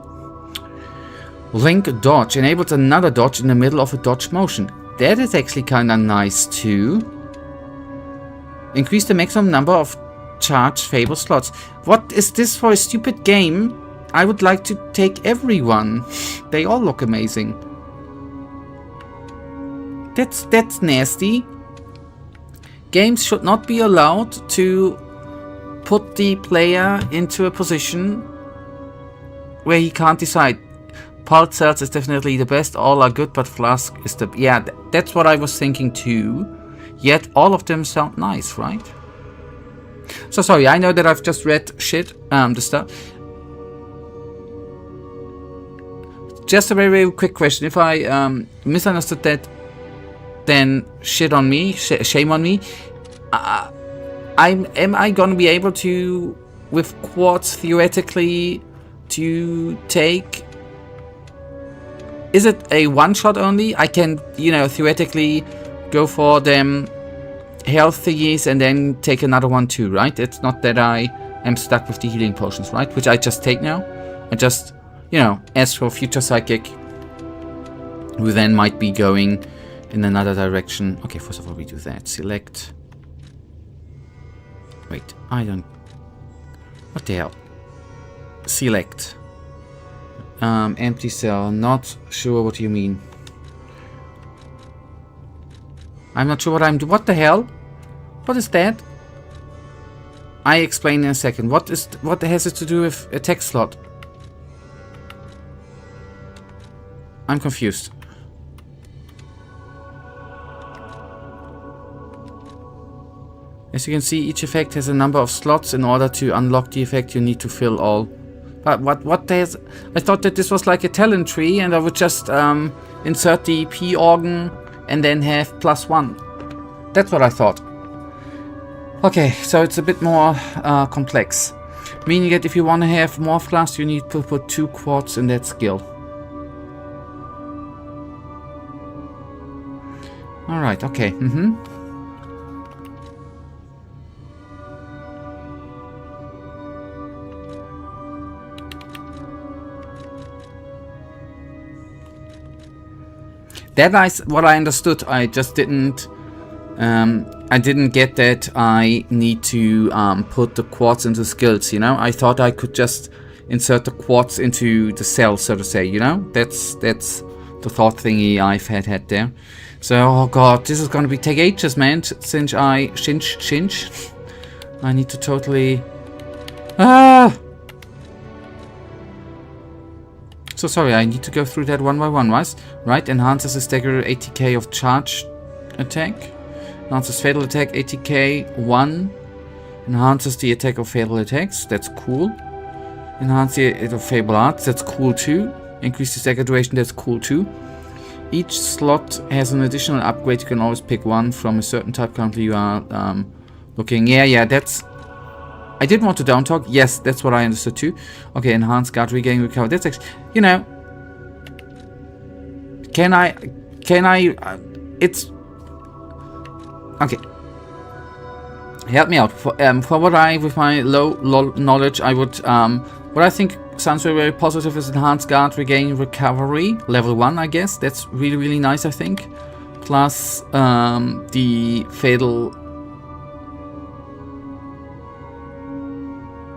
Link dodge enables another dodge in the middle of a dodge motion. That is actually kind of nice too. Increase the maximum number of charge fable slots. What is this for a stupid game? I would like to take everyone. They all look amazing. That's nasty. Games should not be allowed to put the player into a position where he can't decide. Pulse cells is definitely the best. All are good, but Flask is the... Yeah, that's what I was thinking too. Yet all of them sound nice, right? So sorry, I know that I've just read shit, the stuff. Just a very, very quick question. If I misunderstood that, then shit on me, shame on me. Am I gonna be able to, with quartz theoretically, to take... Is it a one-shot only? I can, you know, theoretically go for them health thingies and then take another one too, right? It's not that I am stuck with the healing potions, right? Which I just take now. I just, you know, ask for future psychic, who then might be going in another direction. Okay, first of all we do that. Select. Wait, I don't... What the hell? Select. Empty cell. Not sure what you mean. I'm not sure what I'm doing. What the hell? What is that? I explain in a second. What has it to do with a text slot? I'm confused. As you can see, each effect has a number of slots. In order to unlock the effect, you need to fill all. But what there's... I thought that this was like a talent tree and I would just insert the P-Organ and then have +1. That's what I thought. Okay, so it's a bit more complex. Meaning that if you want to have more flasks, you need to put 2 quartz in that skill. Alright, okay. That what I understood. I just didn't. I didn't get that I need to put the quartz into skills. You know, I thought I could just insert the quartz into the cell, so to say. You know, that's the thought thingy I've had there. So, oh god, this is gonna take ages, man. Since I shinch. I need to totally. So sorry, I need to go through that one by one, right? Enhances the stagger 80k of charge attack. Enhances fatal attack 80k 1. Enhances the attack of fatal attacks. That's cool. Enhance the attack of fable arts. That's cool too. Increase the stagger duration. That's cool too. Each slot has an additional upgrade. You can always pick one from a certain type. Currently you are looking. Yeah, that's... I did want to down talk. Yes, that's what I understood too. Okay, enhance guard regain recover. That's actually, you know, can I, it's, okay. Help me out. For what I, with my low knowledge, I would, what I think sounds very, very positive is enhanced guard regain recovery. Level 1, I guess. That's really, really nice, I think. Plus, the fatal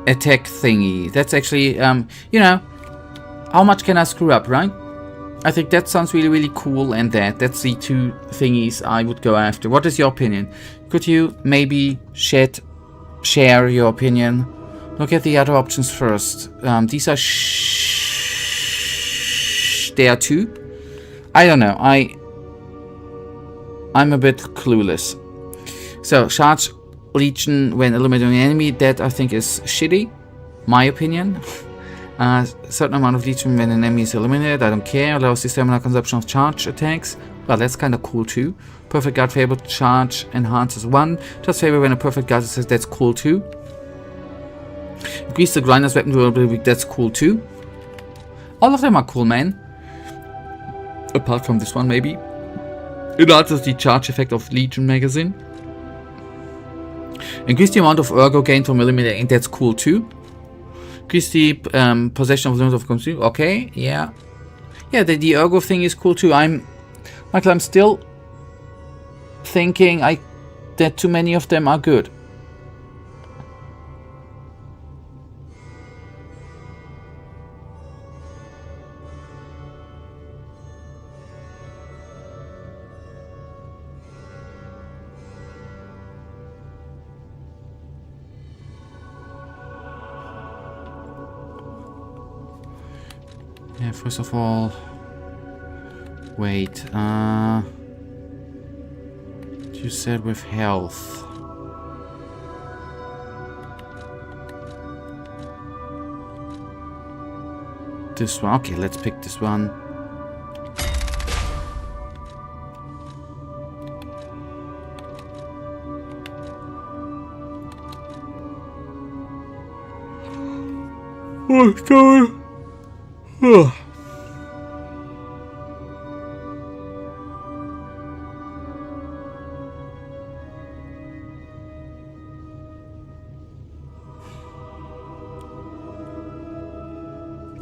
attack thingy. That's actually, you know, how much can I screw up, right? I think that sounds really, really cool, and that's the two thingies I would go after. What is your opinion? Could you maybe share your opinion? Look at the other options first. These are there too. I don't know. I'm a bit clueless. So, charge Legion when eliminating an enemy, that I think is shitty, my opinion. Certain amount of Legion when an enemy is eliminated, I don't care. Allows the stamina consumption of charge attacks. Well, that's kind of cool too. Perfect guard favor charge enhances 1. Just favor when a perfect guard says, that's cool too. Increase the grinder's weapon durability, that's cool too. All of them are cool, man. Apart from this one, maybe. It alters the charge effect of Legion magazine. Increase the amount of ergo gained from eliminating, that's cool too. Increase the possession of limit of consume. Okay, yeah. Yeah, the ergo thing is cool too. Michael, I'm still thinking that too many of them are good. Yeah, first of all, wait, you said with health. This one, okay, let's pick this one. Oh, God.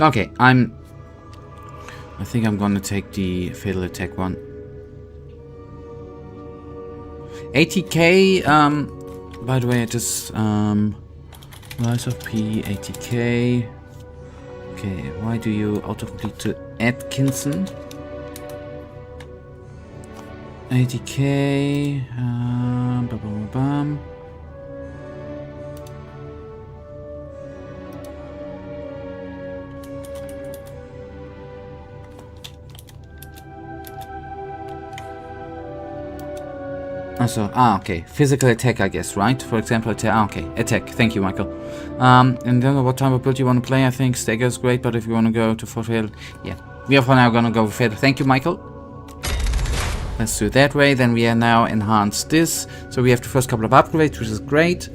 Okay, I think I'm gonna take the fatal attack one. 80k, by the way, I just, Rise of P, 80k. Okay, why do you autocomplete to Atkinson? 80k, bam. So, okay, physical attack, I guess, right? For example, attack. Okay, attack. Thank you, Michael. And then what type of build you want to play? I think stagger is great, but if you want to go to fatal, yeah, we are for now gonna go with fatal. Thank you, Michael. Let's do it that way. Then we are now enhanced this, so we have the first couple of upgrades, which is great.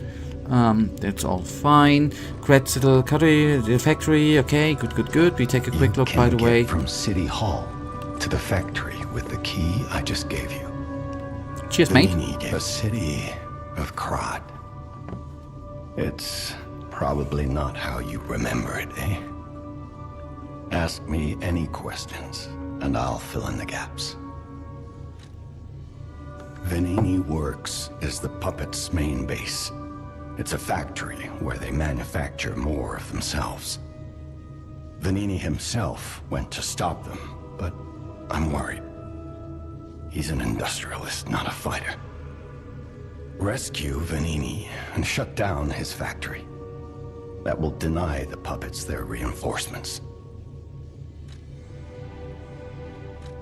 That's all fine. Krat little cuttery, the factory. Okay, good. We take a quick look, by the way. From City Hall to the factory with the key I just gave you. Cheers, mate. The city of Krat. It's probably not how you remember it, eh? Ask me any questions, and I'll fill in the gaps. Venini Works is the puppet's main base. It's a factory where they manufacture more of themselves. Venini himself went to stop them, but I'm worried. He's an industrialist, not a fighter. Rescue Venini and shut down his factory. That will deny the puppets their reinforcements.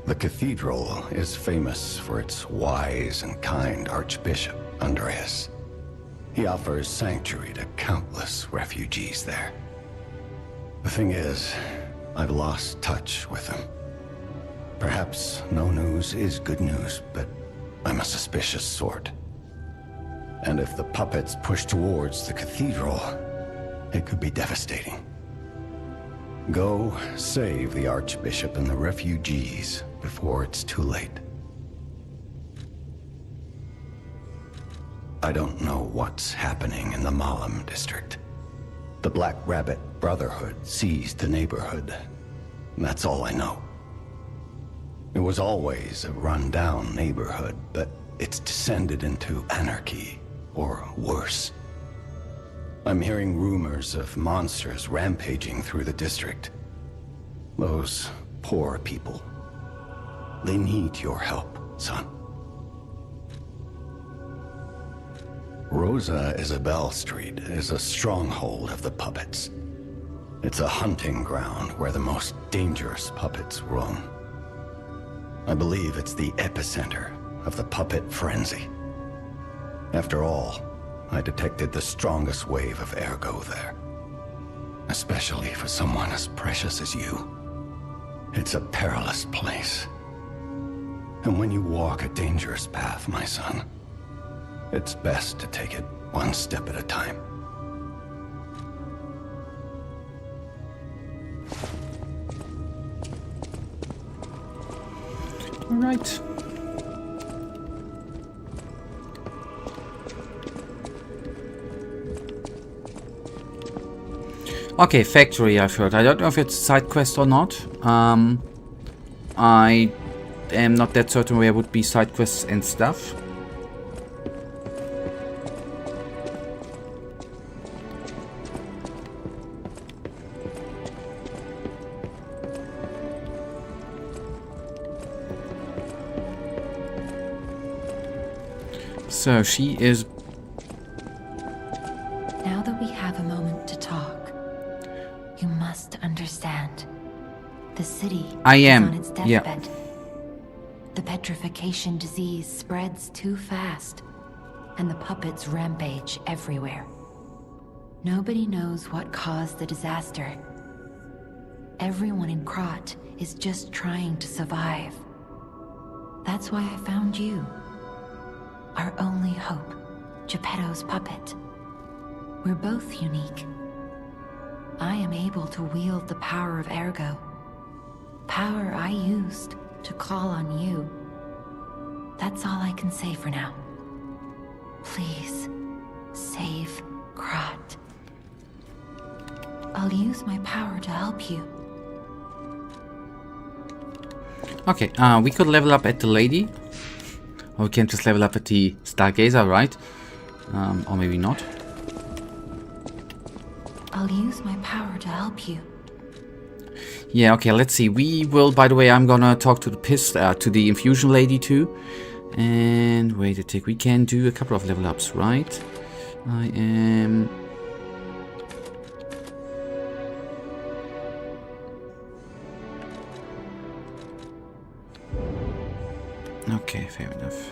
The cathedral is famous for its wise and kind Archbishop, Andreas. He offers sanctuary to countless refugees there. The thing is, I've lost touch with him. Perhaps no news is good news, but I'm a suspicious sort. And if the puppets push towards the cathedral, it could be devastating. Go save the Archbishop and the refugees before it's too late. I don't know what's happening in the Malum district. The Black Rabbit Brotherhood seized the neighborhood. That's all I know. It was always a run-down neighborhood, but it's descended into anarchy, or worse. I'm hearing rumors of monsters rampaging through the district. Those poor people. They need your help, son. Rosa Isabel Street is a stronghold of the puppets. It's a hunting ground where the most dangerous puppets roam. I believe it's the epicenter of the puppet frenzy. After all, I detected the strongest wave of ergo there. Especially for someone as precious as you. It's a perilous place. And when you walk a dangerous path, my son, it's best to take it one step at a time. All right. Okay, factory I've heard. I don't know if it's a side quest or not. I am not that certain where would be side quests and stuff. So she is... Now that we have a moment to talk, you must understand. The city is on its deathbed. The petrification disease spreads too fast, and the puppets rampage everywhere. Nobody knows what caused the disaster. Everyone in Krat is just trying to survive. That's why I found you. Our only hope, Geppetto's puppet. We're both unique. I am able to wield the power of ergo. Power I used to call on you. That's all I can say for now. Please, save Krat. I'll use my power to help you. Okay, we could level up at the lady. Or we can just level up at the Stargazer, right? Or maybe not. I'll use my power to help you. Yeah, okay, let's see. We will, by the way, I'm gonna talk to the to the infusion lady too. And wait a tick, we can do a couple of level ups, right? I am... Okay, fair enough.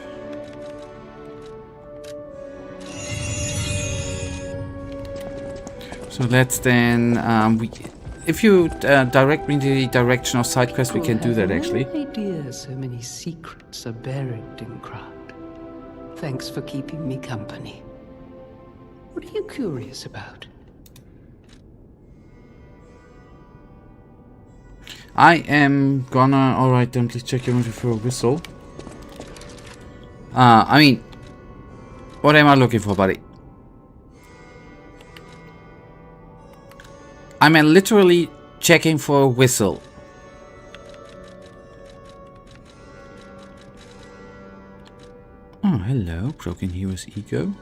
So let's then, if you direct me in the direction of side quest, we can do that actually. No idea so many secrets are buried in Krat. Thanks for keeping me company. What are you curious about? I am gonna... Alright, then please check your inventory for a whistle. I mean, what am I looking for, buddy? I'm literally checking for a whistle. Oh, hello, broken hero's ego.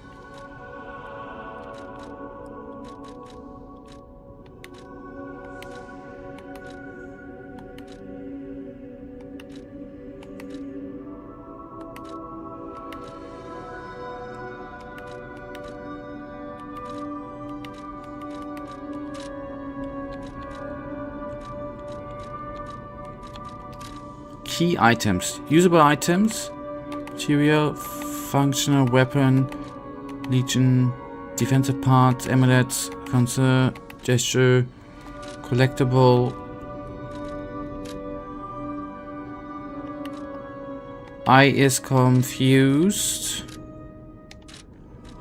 Key items. Usable items. Material, functional weapon, legion, defensive parts, amulets, concert, gesture, collectible. I is confused.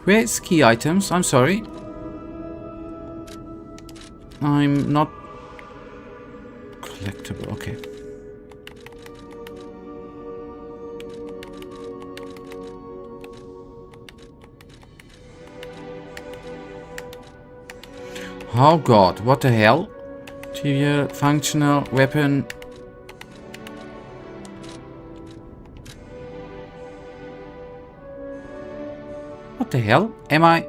Where is key items? I'm sorry. I'm not collectible. Okay. Oh god, what the hell? Material, functional, weapon. What the hell? Am I?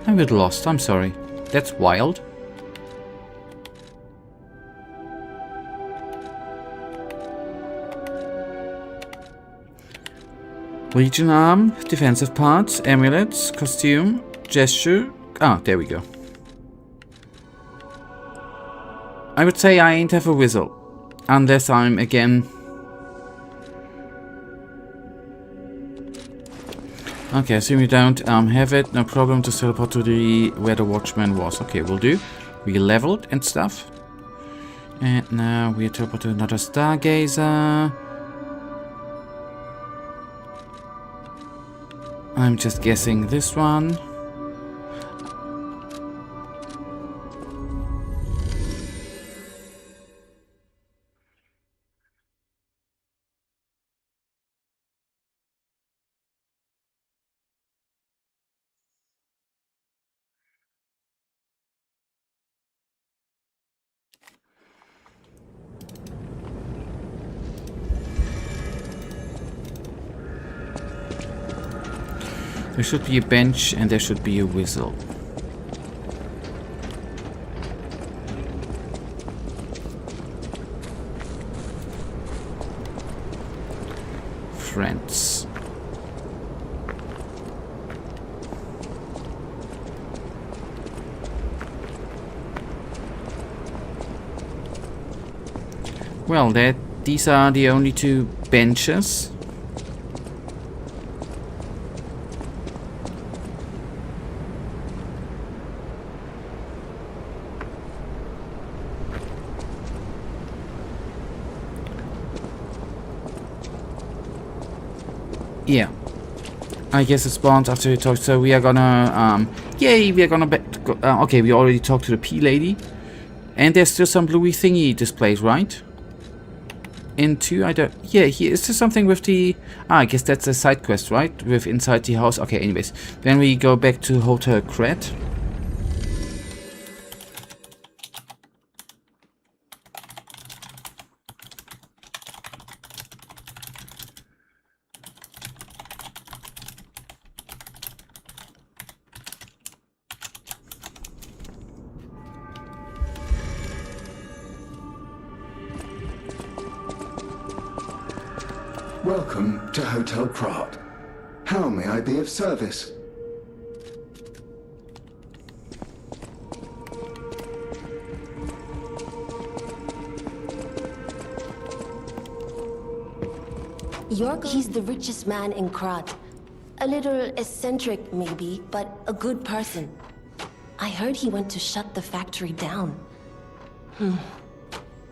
I'm a bit lost, I'm sorry. That's wild. Legion arm, defensive parts, amulets, costume, gesture. Ah, there we go. I would say I ain't have a whistle. Unless I'm again... Okay, assume you don't have it. No problem to teleport to the where the Watchman was. Okay, will do. We leveled and stuff. And now we teleport to another Stargazer. I'm just guessing this one. There should be a bench and there should be a whistle. Friends. Well, these are the only two benches. Yeah, I guess it spawns after we talk. So we are gonna, yay, we are gonna okay, we already talked to the P lady. And there's still some bluey thingy displayed, right? Into, I don't, yeah, here, is there something with the, I guess that's a side quest, right? With inside the house. Okay, anyways. Then we go back to Hotel Krat. Welcome to Hotel Krat. How may I be of service? He's the richest man in Krat. A little eccentric, maybe, but a good person. I heard he went to shut the factory down.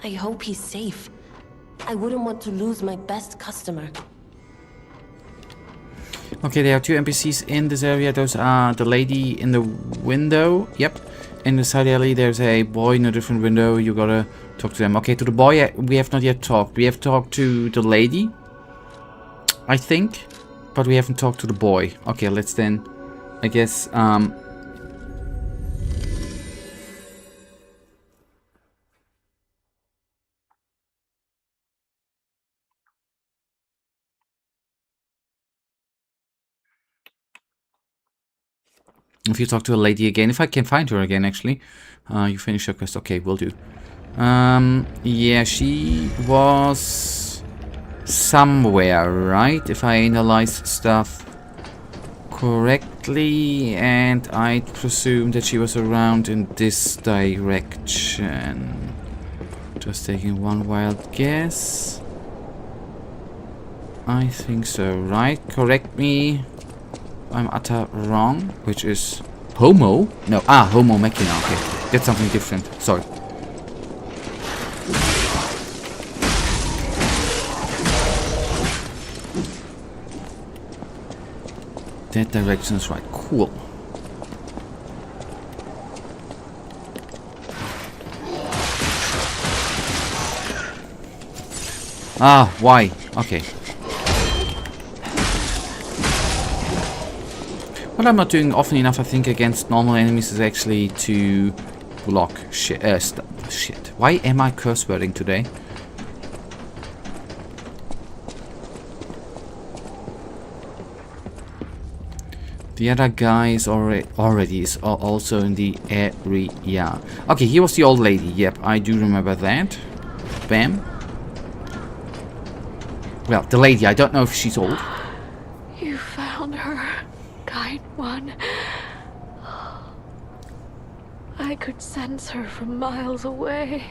I hope he's safe. I wouldn't want to lose my best customer. Okay, there are two NPCs in this area. Those are the lady in the window. Yep. In the side alley, there's a boy in a different window. You gotta talk to them. Okay, to the boy, we have not yet talked. We have talked to the lady, I think, but we haven't talked to the boy. Okay, let's then, I guess, If you talk to a lady again, if I can find her again, actually. You finish your quest. Okay, will do. Yeah, she was somewhere, right? If I analyze stuff correctly, and I presume that she was around in this direction. Just taking one wild guess. I think so, right? Correct me. I'm utter wrong, which is Homo? No, Homo Machina. Okay, that's something different. Sorry. That direction is right. Cool. Why? Okay. What I'm not doing often enough, I think, against normal enemies is actually to block shit. Shit. Why am I curse wording today? The other guy is already is also in the area. Okay, here was the old lady. Yep, I do remember that. Bam. Well, the lady, I don't know if she's old. You found her, kind one. I could sense her from miles away.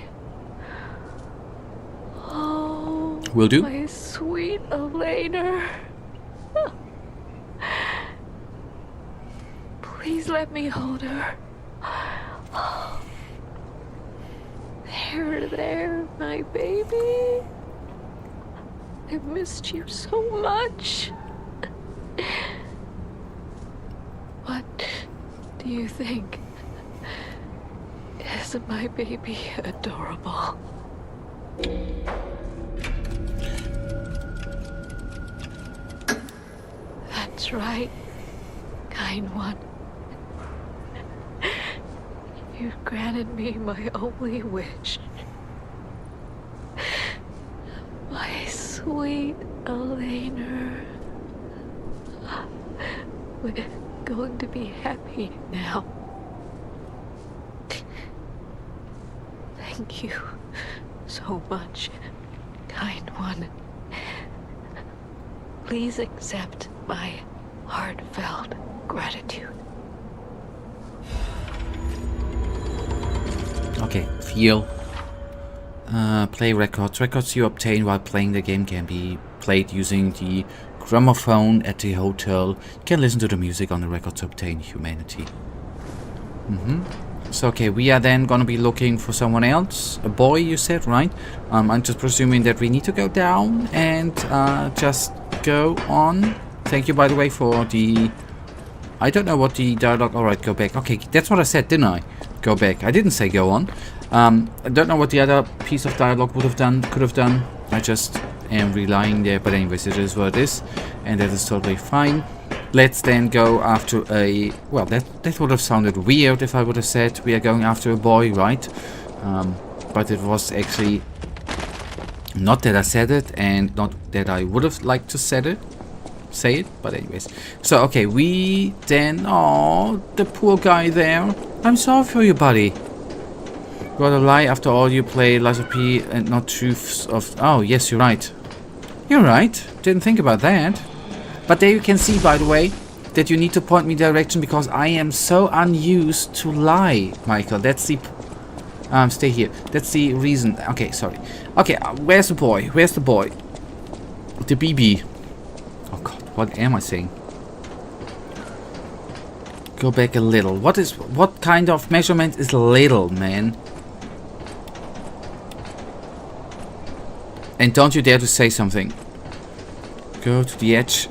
Oh, Will do. My sweet Elena. Please let me hold her. There, my baby. I've missed you so much. What do you think? Isn't my baby adorable? That's right, kind one. You've granted me my only wish. My sweet Elena. We're going to be happy now. Thank you so much, kind one. Please accept my heartfelt gratitude. Okay, feel. Play records. Records you obtain while playing the game can be played using the gramophone at the hotel. You can listen to the music on the record to obtain humanity. So, okay, we are then gonna be looking for someone else. A boy, you said, right? I'm just presuming that we need to go down and just go on. Thank you, by the way, for the... I don't know what the dialogue... Alright, go back. Okay, that's what I said, didn't I? Go back. I didn't say go on. I don't know what the other piece of dialogue would have done, could have done. I just am relying there. But anyways, it is what it is. And that is totally fine. Let's then go after a... Well, that would have sounded weird if I would have said we are going after a boy, right? But it was actually... Not that I said it, and not that I would have liked to say it, but anyways. So, okay, we then... Oh, the poor guy there. I'm sorry for you, buddy. Gotta lie, after all you play Lies of P and not Truths of... Oh, yes, you're right. You're right. Didn't think about that. But there you can see, by the way, that you need to point me direction because I am so unused to lie, Michael. That's the... stay here. That's the reason. Okay, sorry. Okay, where's the boy? Where's the boy? The BB. Oh god, what am I saying? Go back a little. What kind of measurement is little, man? And don't you dare to say something. Go to the edge.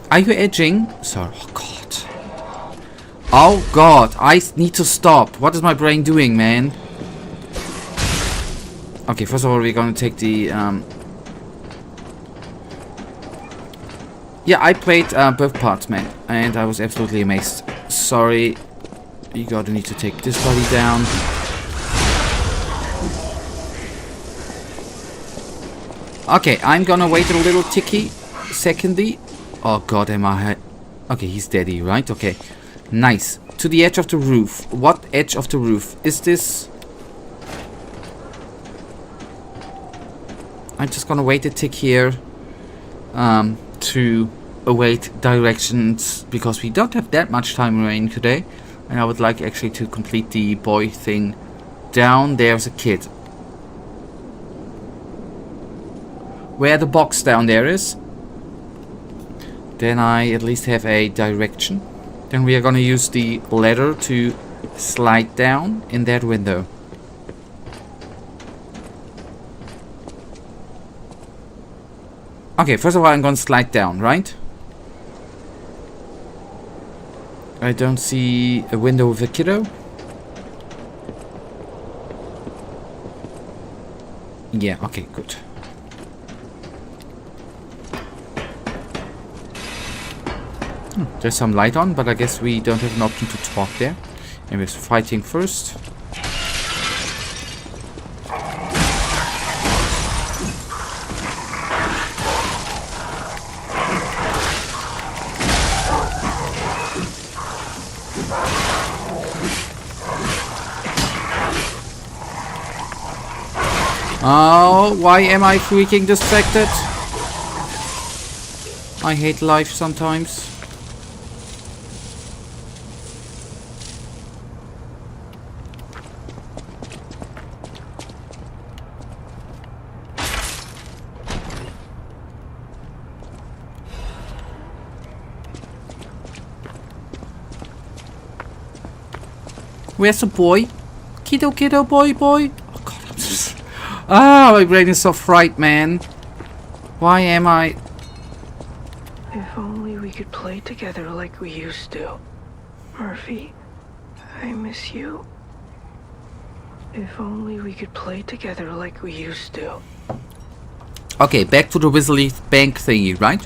Are you edging? Sorry. Oh god. Oh god, I need to stop. What is my brain doing, man? Okay, first of all, we're gonna take the... Yeah, I played both parts, man. And I was absolutely amazed. Sorry. You gotta need to take this body down. Okay, I'm gonna wait a little ticky. Secondly. Oh god, am I... Okay, he's deady, right? Okay. Nice. To the edge of the roof. What edge of the roof? Is this... I'm just gonna wait a tick here to await directions, because we don't have that much time remaining today, and I would like actually to complete the boy thing. Down there's a kid. Where the box down there is, then I at least have a direction. Then we are gonna use the ladder to slide down in that window. Okay, first of all, I'm gonna slide down, right? I don't see a window with a kiddo. Yeah, okay, good. There's some light on, but I guess we don't have an option to talk there. And we're fighting first. Oh, why am I freaking distracted? I hate life sometimes. Where's the boy? Kiddo, kiddo, boy, boy. Oh god, I'm just... Ah, my brain is so fried, man. Why am I... If only we could play together like we used to. Murphy, I miss you. If only we could play together like we used to. Okay, back to the Whistly bank thingy, right?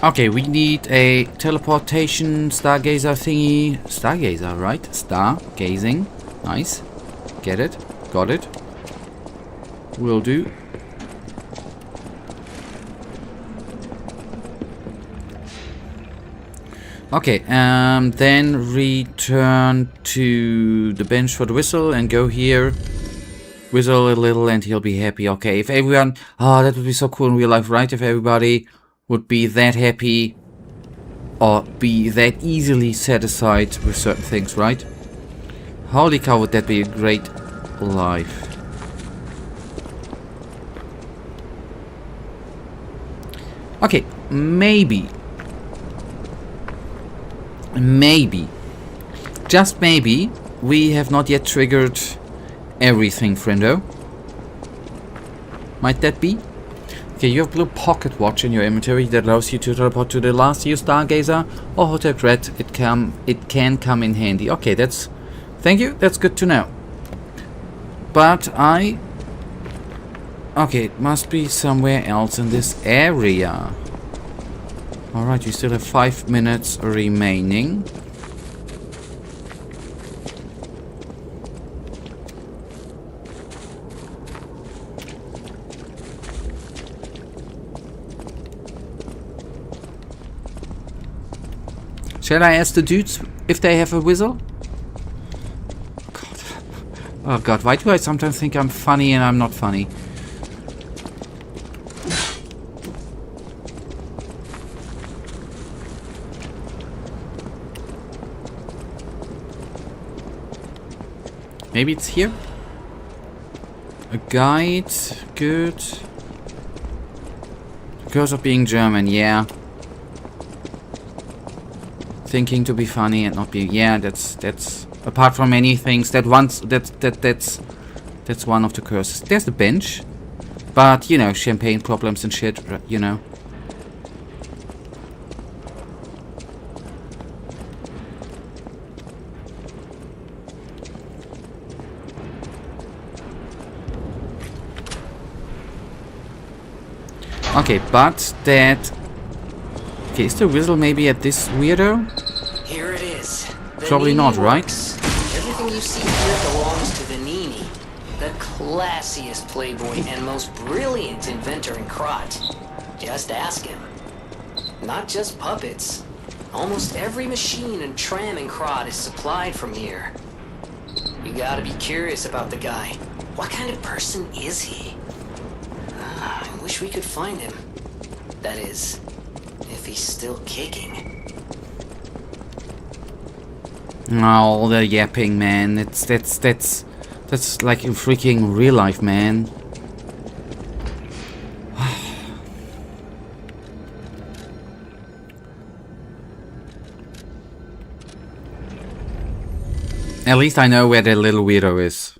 Okay, we need a teleportation stargazer thingy. Stargazer, right? Stargazing. Nice. Get it. Got it. Will do. Okay, then return to the bench for the whistle and go here. Whistle a little and he'll be happy. Okay, if everyone... Oh, that would be so cool in real life, right? If everybody would be that happy or be that easily satisfied with certain things, right? Holy cow, would that be a great life. Okay, maybe, just maybe, we have not yet triggered everything, friendo. Might that be? Okay, you have a little pocket watch in your inventory that allows you to teleport to the last year stargazer or Hotel Krat. It can come in handy. Okay, that's... Thank you, that's good to know. But I... Okay, it must be somewhere else in this area. Alright, you still have 5 minutes remaining. Shall I ask the dudes if they have a whistle? God. Oh god, why do I sometimes think I'm funny and I'm not funny? Maybe it's here? A guide, good. Because of being German, yeah. Thinking to be funny and not being, yeah, that's apart from many things, that's one of the curses. There's the bench, but you know, champagne problems and shit, you know. Okay, but that... Okay, is the whistle maybe at this weirdo? Here it is. Probably not, right? Everything you see here belongs to Vanini, the classiest playboy and most brilliant inventor in Krat. Just ask him. Not just puppets. Almost every machine and tram in Krat is supplied from here. You gotta be curious about the guy. What kind of person is he? I wish we could find him. That is, if he's still kicking. Oh, the yapping, man. That's like in freaking real life, man. At least I know where the little weirdo is.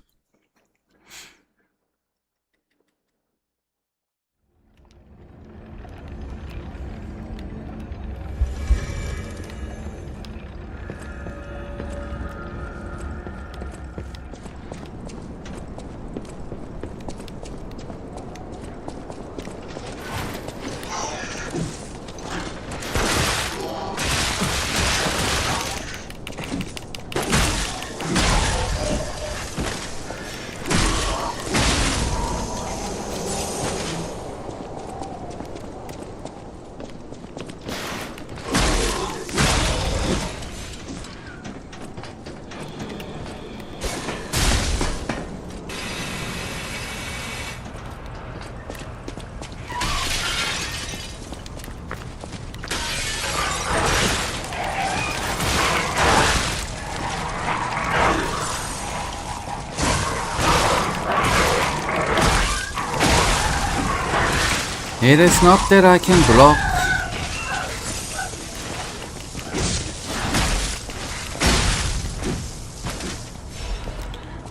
It is not that I can block.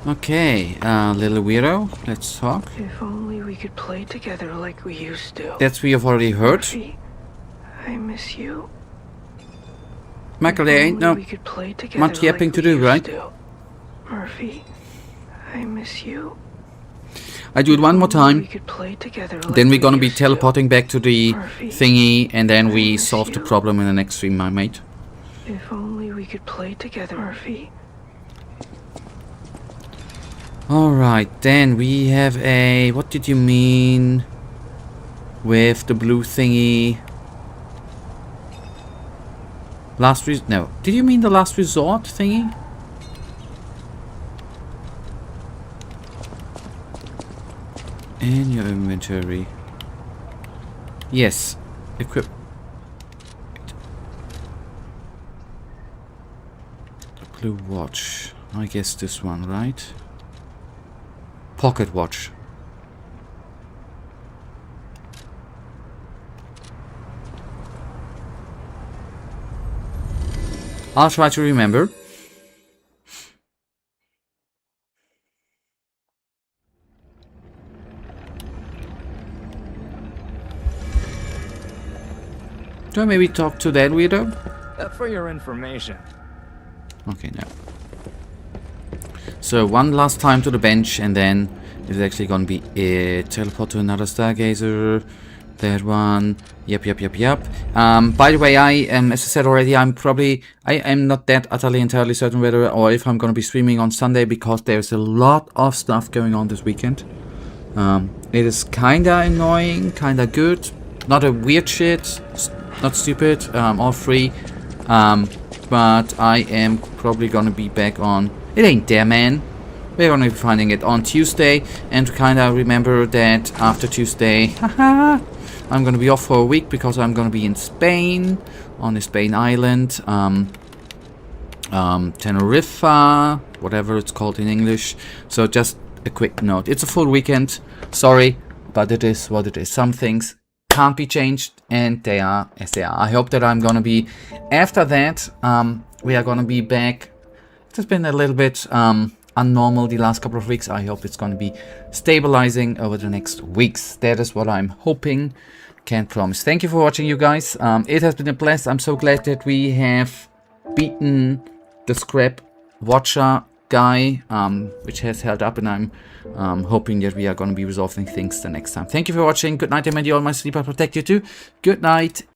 Okay, little weirdo, let's talk. If only we could play together like we used to. That we have already heard. Murphy, I miss you. Michael, there ain't no much yapping to do, right? Murphy, I miss you. I do it one more time, then we're gonna be teleporting back to the thingy, and then we solve the problem in the next stream, my mate. If only we could play together, Murphy. Alright, then we have a... What did you mean with the blue thingy? No. Did you mean the last resort thingy? In your inventory. Yes. Equip. The blue watch. I guess this one, right? Pocket watch. I'll try to remember. Do I maybe talk to that weirdo? For your information. Okay, no. So one last time to the bench, and then it's actually gonna be it. Teleport to another stargazer. That one. Yep. By the way, I am, as I said already, I am not that utterly entirely certain whether or if I'm gonna be streaming on Sunday, because there's a lot of stuff going on this weekend. It is kinda annoying, kinda good. Not a weird shit. Not stupid, all free, but I am probably gonna be back on... It ain't there, man. We're gonna be finding it on Tuesday, and kinda remember that after Tuesday, haha, I'm gonna be off for a week because I'm gonna be in Spain, on the Spain island, Tenerife, whatever it's called in English. So just a quick note. It's a full weekend, sorry, but it is what it is. Some things can't be changed, and they are as they are. I hope that I'm gonna be, after that, we are gonna be back. It has been a little bit unnormal the last couple of weeks. I hope it's gonna be stabilizing over the next weeks. That is what I'm hoping. Can't promise. Thank you for watching, you guys. It has been a blast. I'm so glad that we have beaten the scrap watcher guy, which has held up, and I'm hoping that we are going to be resolving things the next time. Thank you for watching. Good night, and may all my sleep protect you too. Good night.